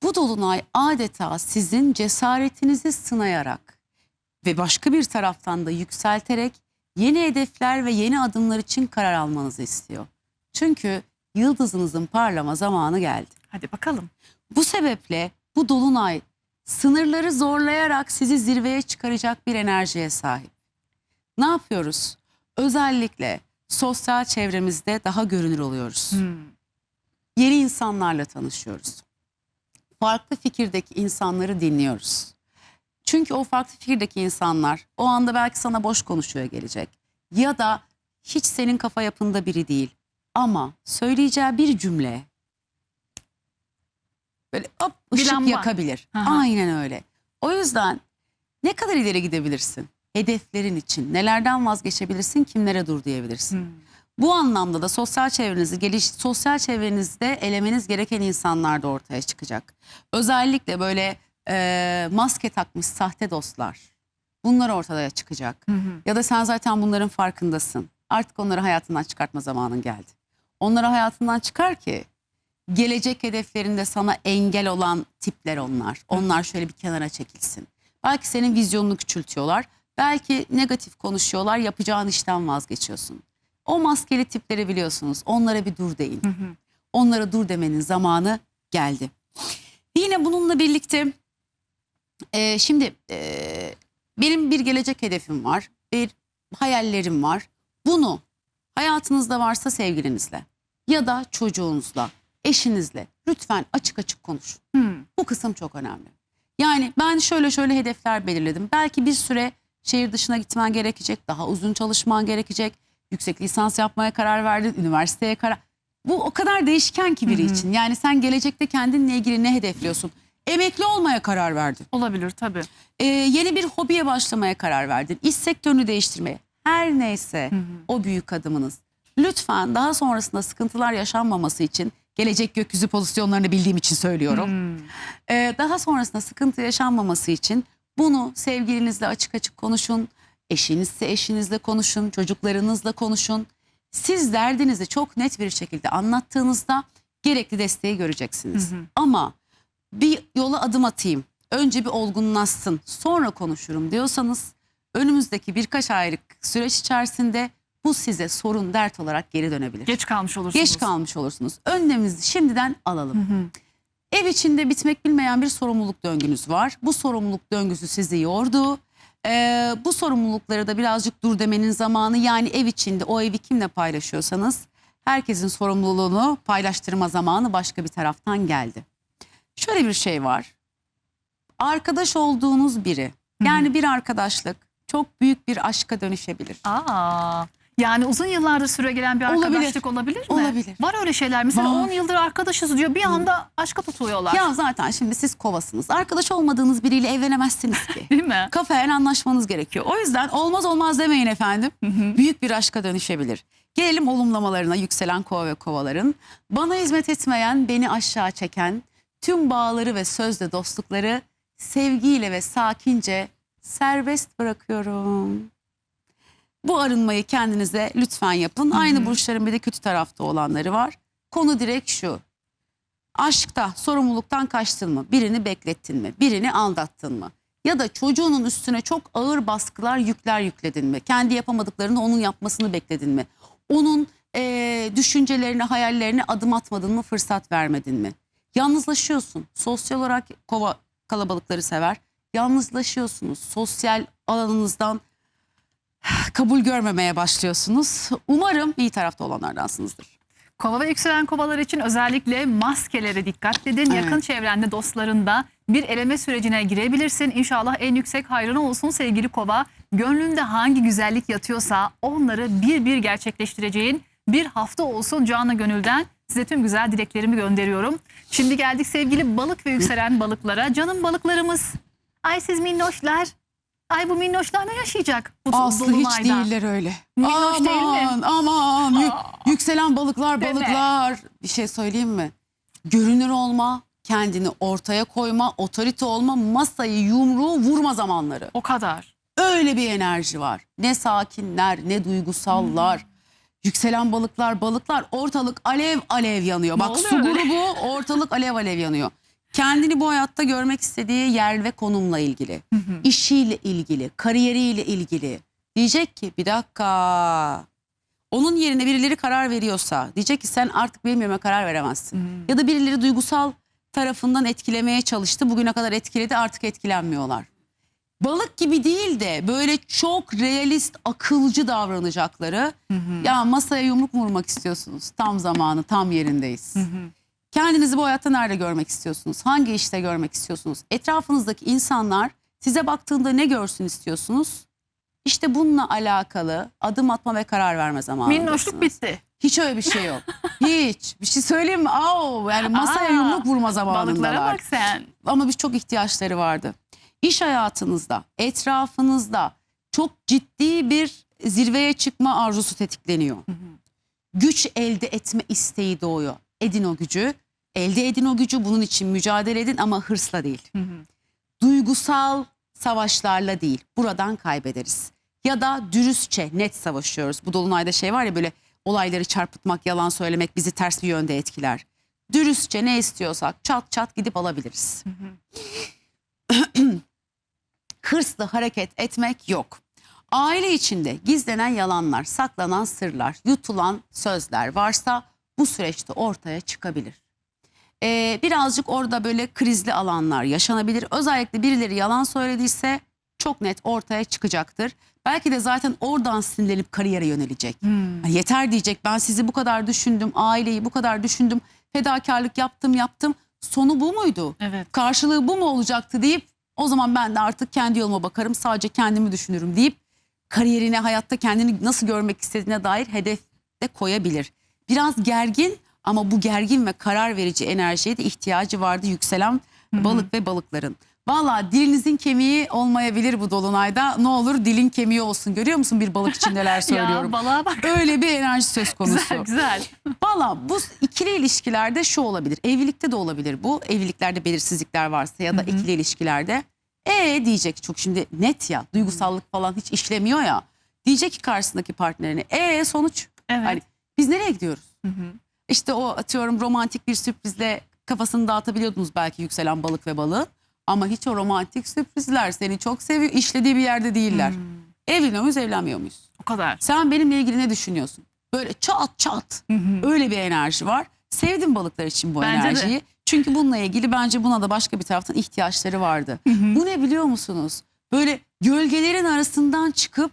Bu dolunay adeta sizin cesaretinizi sınayarak ve başka bir taraftan da yükselterek yeni hedefler ve yeni adımlar için karar almanızı istiyor. Çünkü yıldızınızın parlama zamanı geldi. Hadi bakalım. Bu sebeple bu dolunay sınırları zorlayarak sizi zirveye çıkaracak bir enerjiye sahip. Ne yapıyoruz? Özellikle sosyal çevremizde daha görünür oluyoruz. Yeni insanlarla tanışıyoruz. Farklı fikirdeki insanları dinliyoruz. Çünkü o farklı fikirdeki insanlar o anda belki sana boş konuşuyor gelecek. Ya da hiç senin kafa yapında biri değil. Ama söyleyeceği bir cümle böyle hop ışık lamba. yakabilir. Aha. Aynen öyle. O yüzden ne kadar ileri gidebilirsin? Hedeflerin için nelerden vazgeçebilirsin, kimlere dur diyebilirsin. Bu anlamda da sosyal çevrenizde elemeniz gereken insanlar da ortaya çıkacak. Özellikle böyle maske takmış sahte dostlar. Bunlar ortaya çıkacak. Ya da sen zaten bunların farkındasın. Artık onları hayatından çıkartma zamanın geldi. Onları hayatından çıkar ki gelecek hedeflerinde sana engel olan tipler onlar. Onlar şöyle bir kenara çekilsin. Belki senin vizyonunu küçültüyorlar. Belki negatif konuşuyorlar, yapacağın işten vazgeçiyorsun. O maskeli tipleri biliyorsunuz. Onlara bir dur deyin. Onlara dur demenin zamanı geldi. Yine bununla birlikte şimdi benim bir gelecek hedefim var. Bir hayallerim var. Bunu hayatınızda varsa sevgilinizle ya da çocuğunuzla, eşinizle lütfen açık açık konuşun. Bu kısım çok önemli. Yani ben şöyle hedefler belirledim. Belki bir süre şehir dışına gitmen gerekecek. Daha uzun çalışman gerekecek. Yüksek lisans yapmaya karar verdin. Üniversiteye karar. Bu o kadar değişken ki biri için. Yani sen gelecekte kendinle ilgili ne hedefliyorsun? Emekli olmaya karar verdin. Olabilir tabii. Yeni bir hobiye başlamaya karar verdin. İş sektörünü değiştirmeye. her neyse o büyük adımınız. Lütfen daha sonrasında sıkıntılar yaşanmaması için, gelecek gökyüzü pozisyonlarını bildiğim için söylüyorum. Daha sonrasında sıkıntı yaşanmaması için bunu sevgilinizle açık açık konuşun. Eşinizse eşinizle konuşun, çocuklarınızla konuşun. Siz derdinizi çok net bir şekilde anlattığınızda gerekli desteği göreceksiniz. Ama bir yola adım atayım, önce bir olgunlaşsın, sonra konuşurum diyorsanız önümüzdeki birkaç aylık süreç içerisinde bu size sorun, dert olarak geri dönebilir. Geç kalmış olursunuz. Geç kalmış olursunuz. Önlemimizi şimdiden alalım. Ev içinde bitmek bilmeyen bir sorumluluk döngünüz var. Bu sorumluluk döngüsü sizi yordu. Bu sorumlulukları da birazcık dur demenin zamanı. Yani ev içinde o evi kimle paylaşıyorsanız herkesin sorumluluğunu paylaştırma zamanı başka bir taraftan geldi. Şöyle bir şey var. Arkadaş olduğunuz biri, yani bir arkadaşlık çok büyük bir aşka dönüşebilir. Yani uzun yıllardır süregelen bir arkadaşlık olabilir mi? Olabilir. Var öyle şeyler. Mesela Var. 10 yıldır arkadaşız diyor, bir anda aşka tutuluyorlar. Ya zaten şimdi siz kovasınız. Arkadaş olmadığınız biriyle evlenemezsiniz ki. Değil mi? Kafayen anlaşmanız gerekiyor. O yüzden olmaz olmaz demeyin efendim. Büyük bir aşka dönüşebilir. Gelelim olumlamalarına, yükselen kova ve kovaların. Bana hizmet etmeyen, beni aşağı çeken tüm bağları ve sözde dostlukları sevgiyle ve sakince serbest bırakıyorum. Bu arınmayı kendinize lütfen yapın. Aynı burçların bir de kötü tarafta olanları var. Konu direkt şu. Aşkta sorumluluktan kaçtın mı? Birini beklettin mi? Birini aldattın mı? Ya da çocuğunun üstüne çok ağır baskılar, yükler yükledin mi? Kendi yapamadıklarını onun yapmasını bekledin mi? Onun düşüncelerine, hayallerine adım atmadın mı? Fırsat vermedin mi? Yalnızlaşıyorsun. Sosyal olarak kova kalabalıkları sever. Yalnızlaşıyorsunuz. Sosyal alanınızdan kabul görmemeye başlıyorsunuz. Umarım iyi tarafta olanlardansınızdır. Kova ve yükselen kovalar için özellikle maskelere dikkat edin. Evet. Yakın çevrende, dostlarında bir eleme sürecine girebilirsin. İnşallah en yüksek hayrına olsun sevgili kova. Gönlünde hangi güzellik yatıyorsa onları bir bir gerçekleştireceğin bir hafta olsun canı gönülden. Size tüm güzel dileklerimi gönderiyorum. Şimdi geldik sevgili balık ve yükselen balıklara. Canım balıklarımız. Ay siz minnoşlar. Ay bu minnoşlar ne yaşayacak bu Aslı hiç dolunayda? değiller öyle. Minnoş değil mi? Aman yükselen balıklar Deme. balıklar. Bir şey söyleyeyim mi? Görünür olma, kendini ortaya koyma, otorite olma, masayı yumruğu vurma zamanları. O kadar. Öyle bir enerji var. Ne sakinler, ne duygusallar. Yükselen balıklar ortalık alev alev yanıyor. Ne Bak oluyor su öyle? grubu ortalık alev alev yanıyor. Kendini bu hayatta görmek istediği yer ve konumla ilgili, işiyle ilgili, kariyeriyle ilgili. Diyecek ki bir dakika, onun yerine birileri karar veriyorsa diyecek ki sen artık benim yerime karar veremezsin. Ya da birileri duygusal tarafından etkilemeye çalıştı, bugüne kadar etkiledi, artık etkilenmiyorlar. Balık gibi değil de böyle çok realist, akılcı davranacakları. Ya masaya yumruk vurmak istiyorsunuz, tam zamanı, tam yerindeyiz. Kendinizi bu hayatta nerede görmek istiyorsunuz? Hangi işte görmek istiyorsunuz? Etrafınızdaki insanlar size baktığında ne görsün istiyorsunuz? İşte bununla alakalı adım atma ve karar verme zamanındasınız. Minnoşluk bitti. Hiç öyle bir şey yok. Hiç. Bir şey söyleyeyim mi? Yani masaya yumruk vurma zamanındalar. Balıklara bak sen. Ama biz çok ihtiyaçları vardı. İş hayatınızda, etrafınızda çok ciddi bir zirveye çıkma arzusu tetikleniyor. Güç elde etme isteği doğuyor. Edin o gücü. Elde edin o gücü, bunun için mücadele edin ama hırsla değil. Duygusal savaşlarla değil, buradan kaybederiz. Ya da dürüstçe net savaşıyoruz. Bu dolunayda şey var ya, böyle olayları çarpıtmak, yalan söylemek bizi ters bir yönde etkiler. Dürüstçe ne istiyorsak çat çat gidip alabiliriz. Hırsla hareket etmek yok. Aile içinde gizlenen yalanlar, saklanan sırlar, yutulan sözler varsa bu süreçte ortaya çıkabilir. Birazcık orada böyle krizli alanlar yaşanabilir. Özellikle birileri yalan söylediyse çok net ortaya çıkacaktır. Belki de zaten oradan sinirlenip kariyere yönelecek. Hani yeter diyecek, ben sizi bu kadar düşündüm, aileyi bu kadar düşündüm, fedakarlık yaptım. Sonu bu muydu? Evet. Karşılığı bu mu olacaktı deyip o zaman ben de artık kendi yoluma bakarım, sadece kendimi düşünürüm deyip kariyerine, hayatta kendini nasıl görmek istediğine dair hedef de koyabilir. Biraz gergin ama bu gergin ve karar verici enerjiye de ihtiyacı vardı yükselen balık ve balıkların. Valla dilinizin kemiği olmayabilir bu dolunayda. Ne olur dilin kemiği olsun. Görüyor musun bir balık için neler söylüyorum. Ya balığa bak. Öyle bir enerji söz konusu. Güzel güzel. Valla bu ikili ilişkilerde şu olabilir. Evlilikte de olabilir bu. Evliliklerde belirsizlikler varsa ya da ikili ilişkilerde. Diyecek, çok şimdi net ya, duygusallık falan hiç işlemiyor ya. Diyecek ki karşısındaki partnerine sonuç. Evet. Hani biz nereye gidiyoruz? İşte o atıyorum romantik bir sürprizle kafasını dağıtabiliyordunuz belki yükselen balık ve balığı. Ama hiç o romantik sürprizler, seni çok seviyor, işlediği bir yerde değiller. Evleniyor muyuz, evlenmiyor muyuz? O kadar. Sen benimle ilgili ne düşünüyorsun? Böyle çat çat öyle bir enerji var. Sevdim balıklar için bu Bence de. enerjiyi. Çünkü bununla ilgili bence buna da başka bir taraftan ihtiyaçları vardı. Bu ne biliyor musunuz? Böyle gölgelerin arasından çıkıp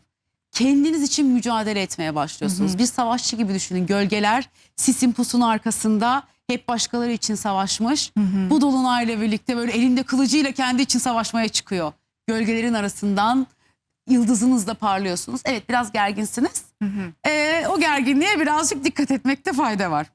kendiniz için mücadele etmeye başlıyorsunuz. Bir savaşçı gibi düşünün. Gölgeler sisin pusun arkasında hep başkaları için savaşmış. Bu dolunayla birlikte böyle elinde kılıcıyla kendi için savaşmaya çıkıyor. Gölgelerin arasından yıldızınızla parlıyorsunuz. Evet, biraz gerginsiniz. O gerginliğe birazcık dikkat etmekte fayda var.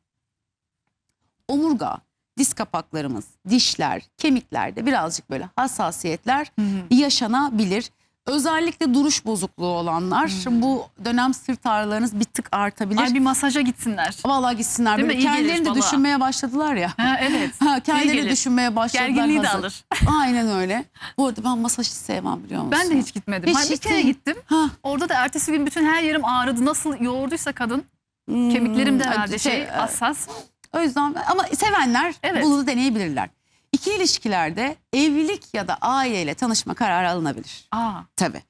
Omurga, diz kapaklarımız, dişler, kemiklerde birazcık böyle hassasiyetler yaşanabilir. Özellikle duruş bozukluğu olanlar bu dönem sırt ağrılarınız bir tık artabilir. Ay bir masaja gitsinler. Vallahi gitsinler. Değil Böyle mi? İyi gelir kendilerini de vallahi. düşünmeye başladılar ya. Ha, evet. Kendilerini gelir. düşünmeye başladılar. Gerginliği de hazır. alır. Aynen öyle. Bu arada ben masaj hiç sevmem, biliyor musun? Ben de hiç gitmedim. Hiç Hayır, bir kere değil. gittim. Ha. Orada da ertesi gün bütün her yerim ağrıdı. Nasıl yoğurduysa kadın. Kemiklerim de herhalde hassas. O yüzden ama sevenler Evet. bunu da deneyebilirler. İkili ilişkilerde evlilik ya da aileyle tanışma kararı alınabilir. Tabii.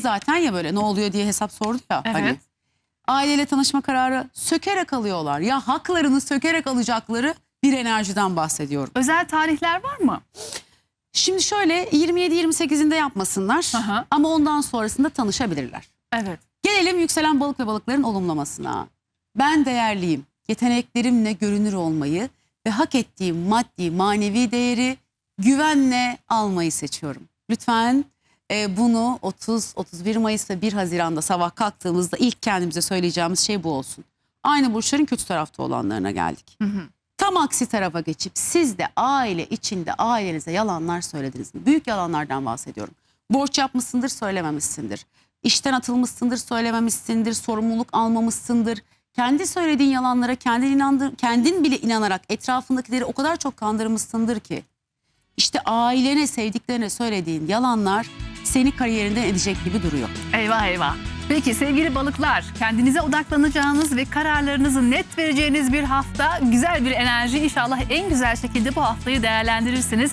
Zaten ya böyle ne oluyor diye hesap sordu ya. Evet. Hani, aileyle tanışma kararı sökerek alıyorlar. Ya haklarını sökerek alacakları bir enerjiden bahsediyorum. Özel tarihler var mı? Şimdi şöyle 27-28'inde yapmasınlar Aha. ama ondan sonrasında tanışabilirler. Evet. Gelelim yükselen balık ve balıkların olumlamasına. Ben değerliyim. Yeteneklerimle görünür olmayı ve hak ettiğim maddi manevi değeri güvenle almayı seçiyorum. Lütfen bunu 30-31 Mayıs ve 1 Haziran'da sabah kalktığımızda ilk kendimize söyleyeceğimiz şey bu olsun. Aynı burçların kötü tarafta olanlarına geldik. Tam aksi tarafa geçip siz de aile içinde ailenize yalanlar söylediniz mi? Büyük yalanlardan bahsediyorum. Borç yapmışsındır, söylememişsindir. İşten atılmışsındır, söylememişsindir. Sorumluluk almamışsındır. Kendi söylediğin yalanlara kendin bile inanarak etrafındakileri o kadar çok kandırmışsındır ki. İşte ailene, sevdiklerine söylediğin yalanlar seni kariyerinden edecek gibi duruyor. Eyvah eyvah. Peki sevgili balıklar, kendinize odaklanacağınız ve kararlarınızı net vereceğiniz bir hafta, güzel bir enerji, inşallah en güzel şekilde bu haftayı değerlendirirsiniz.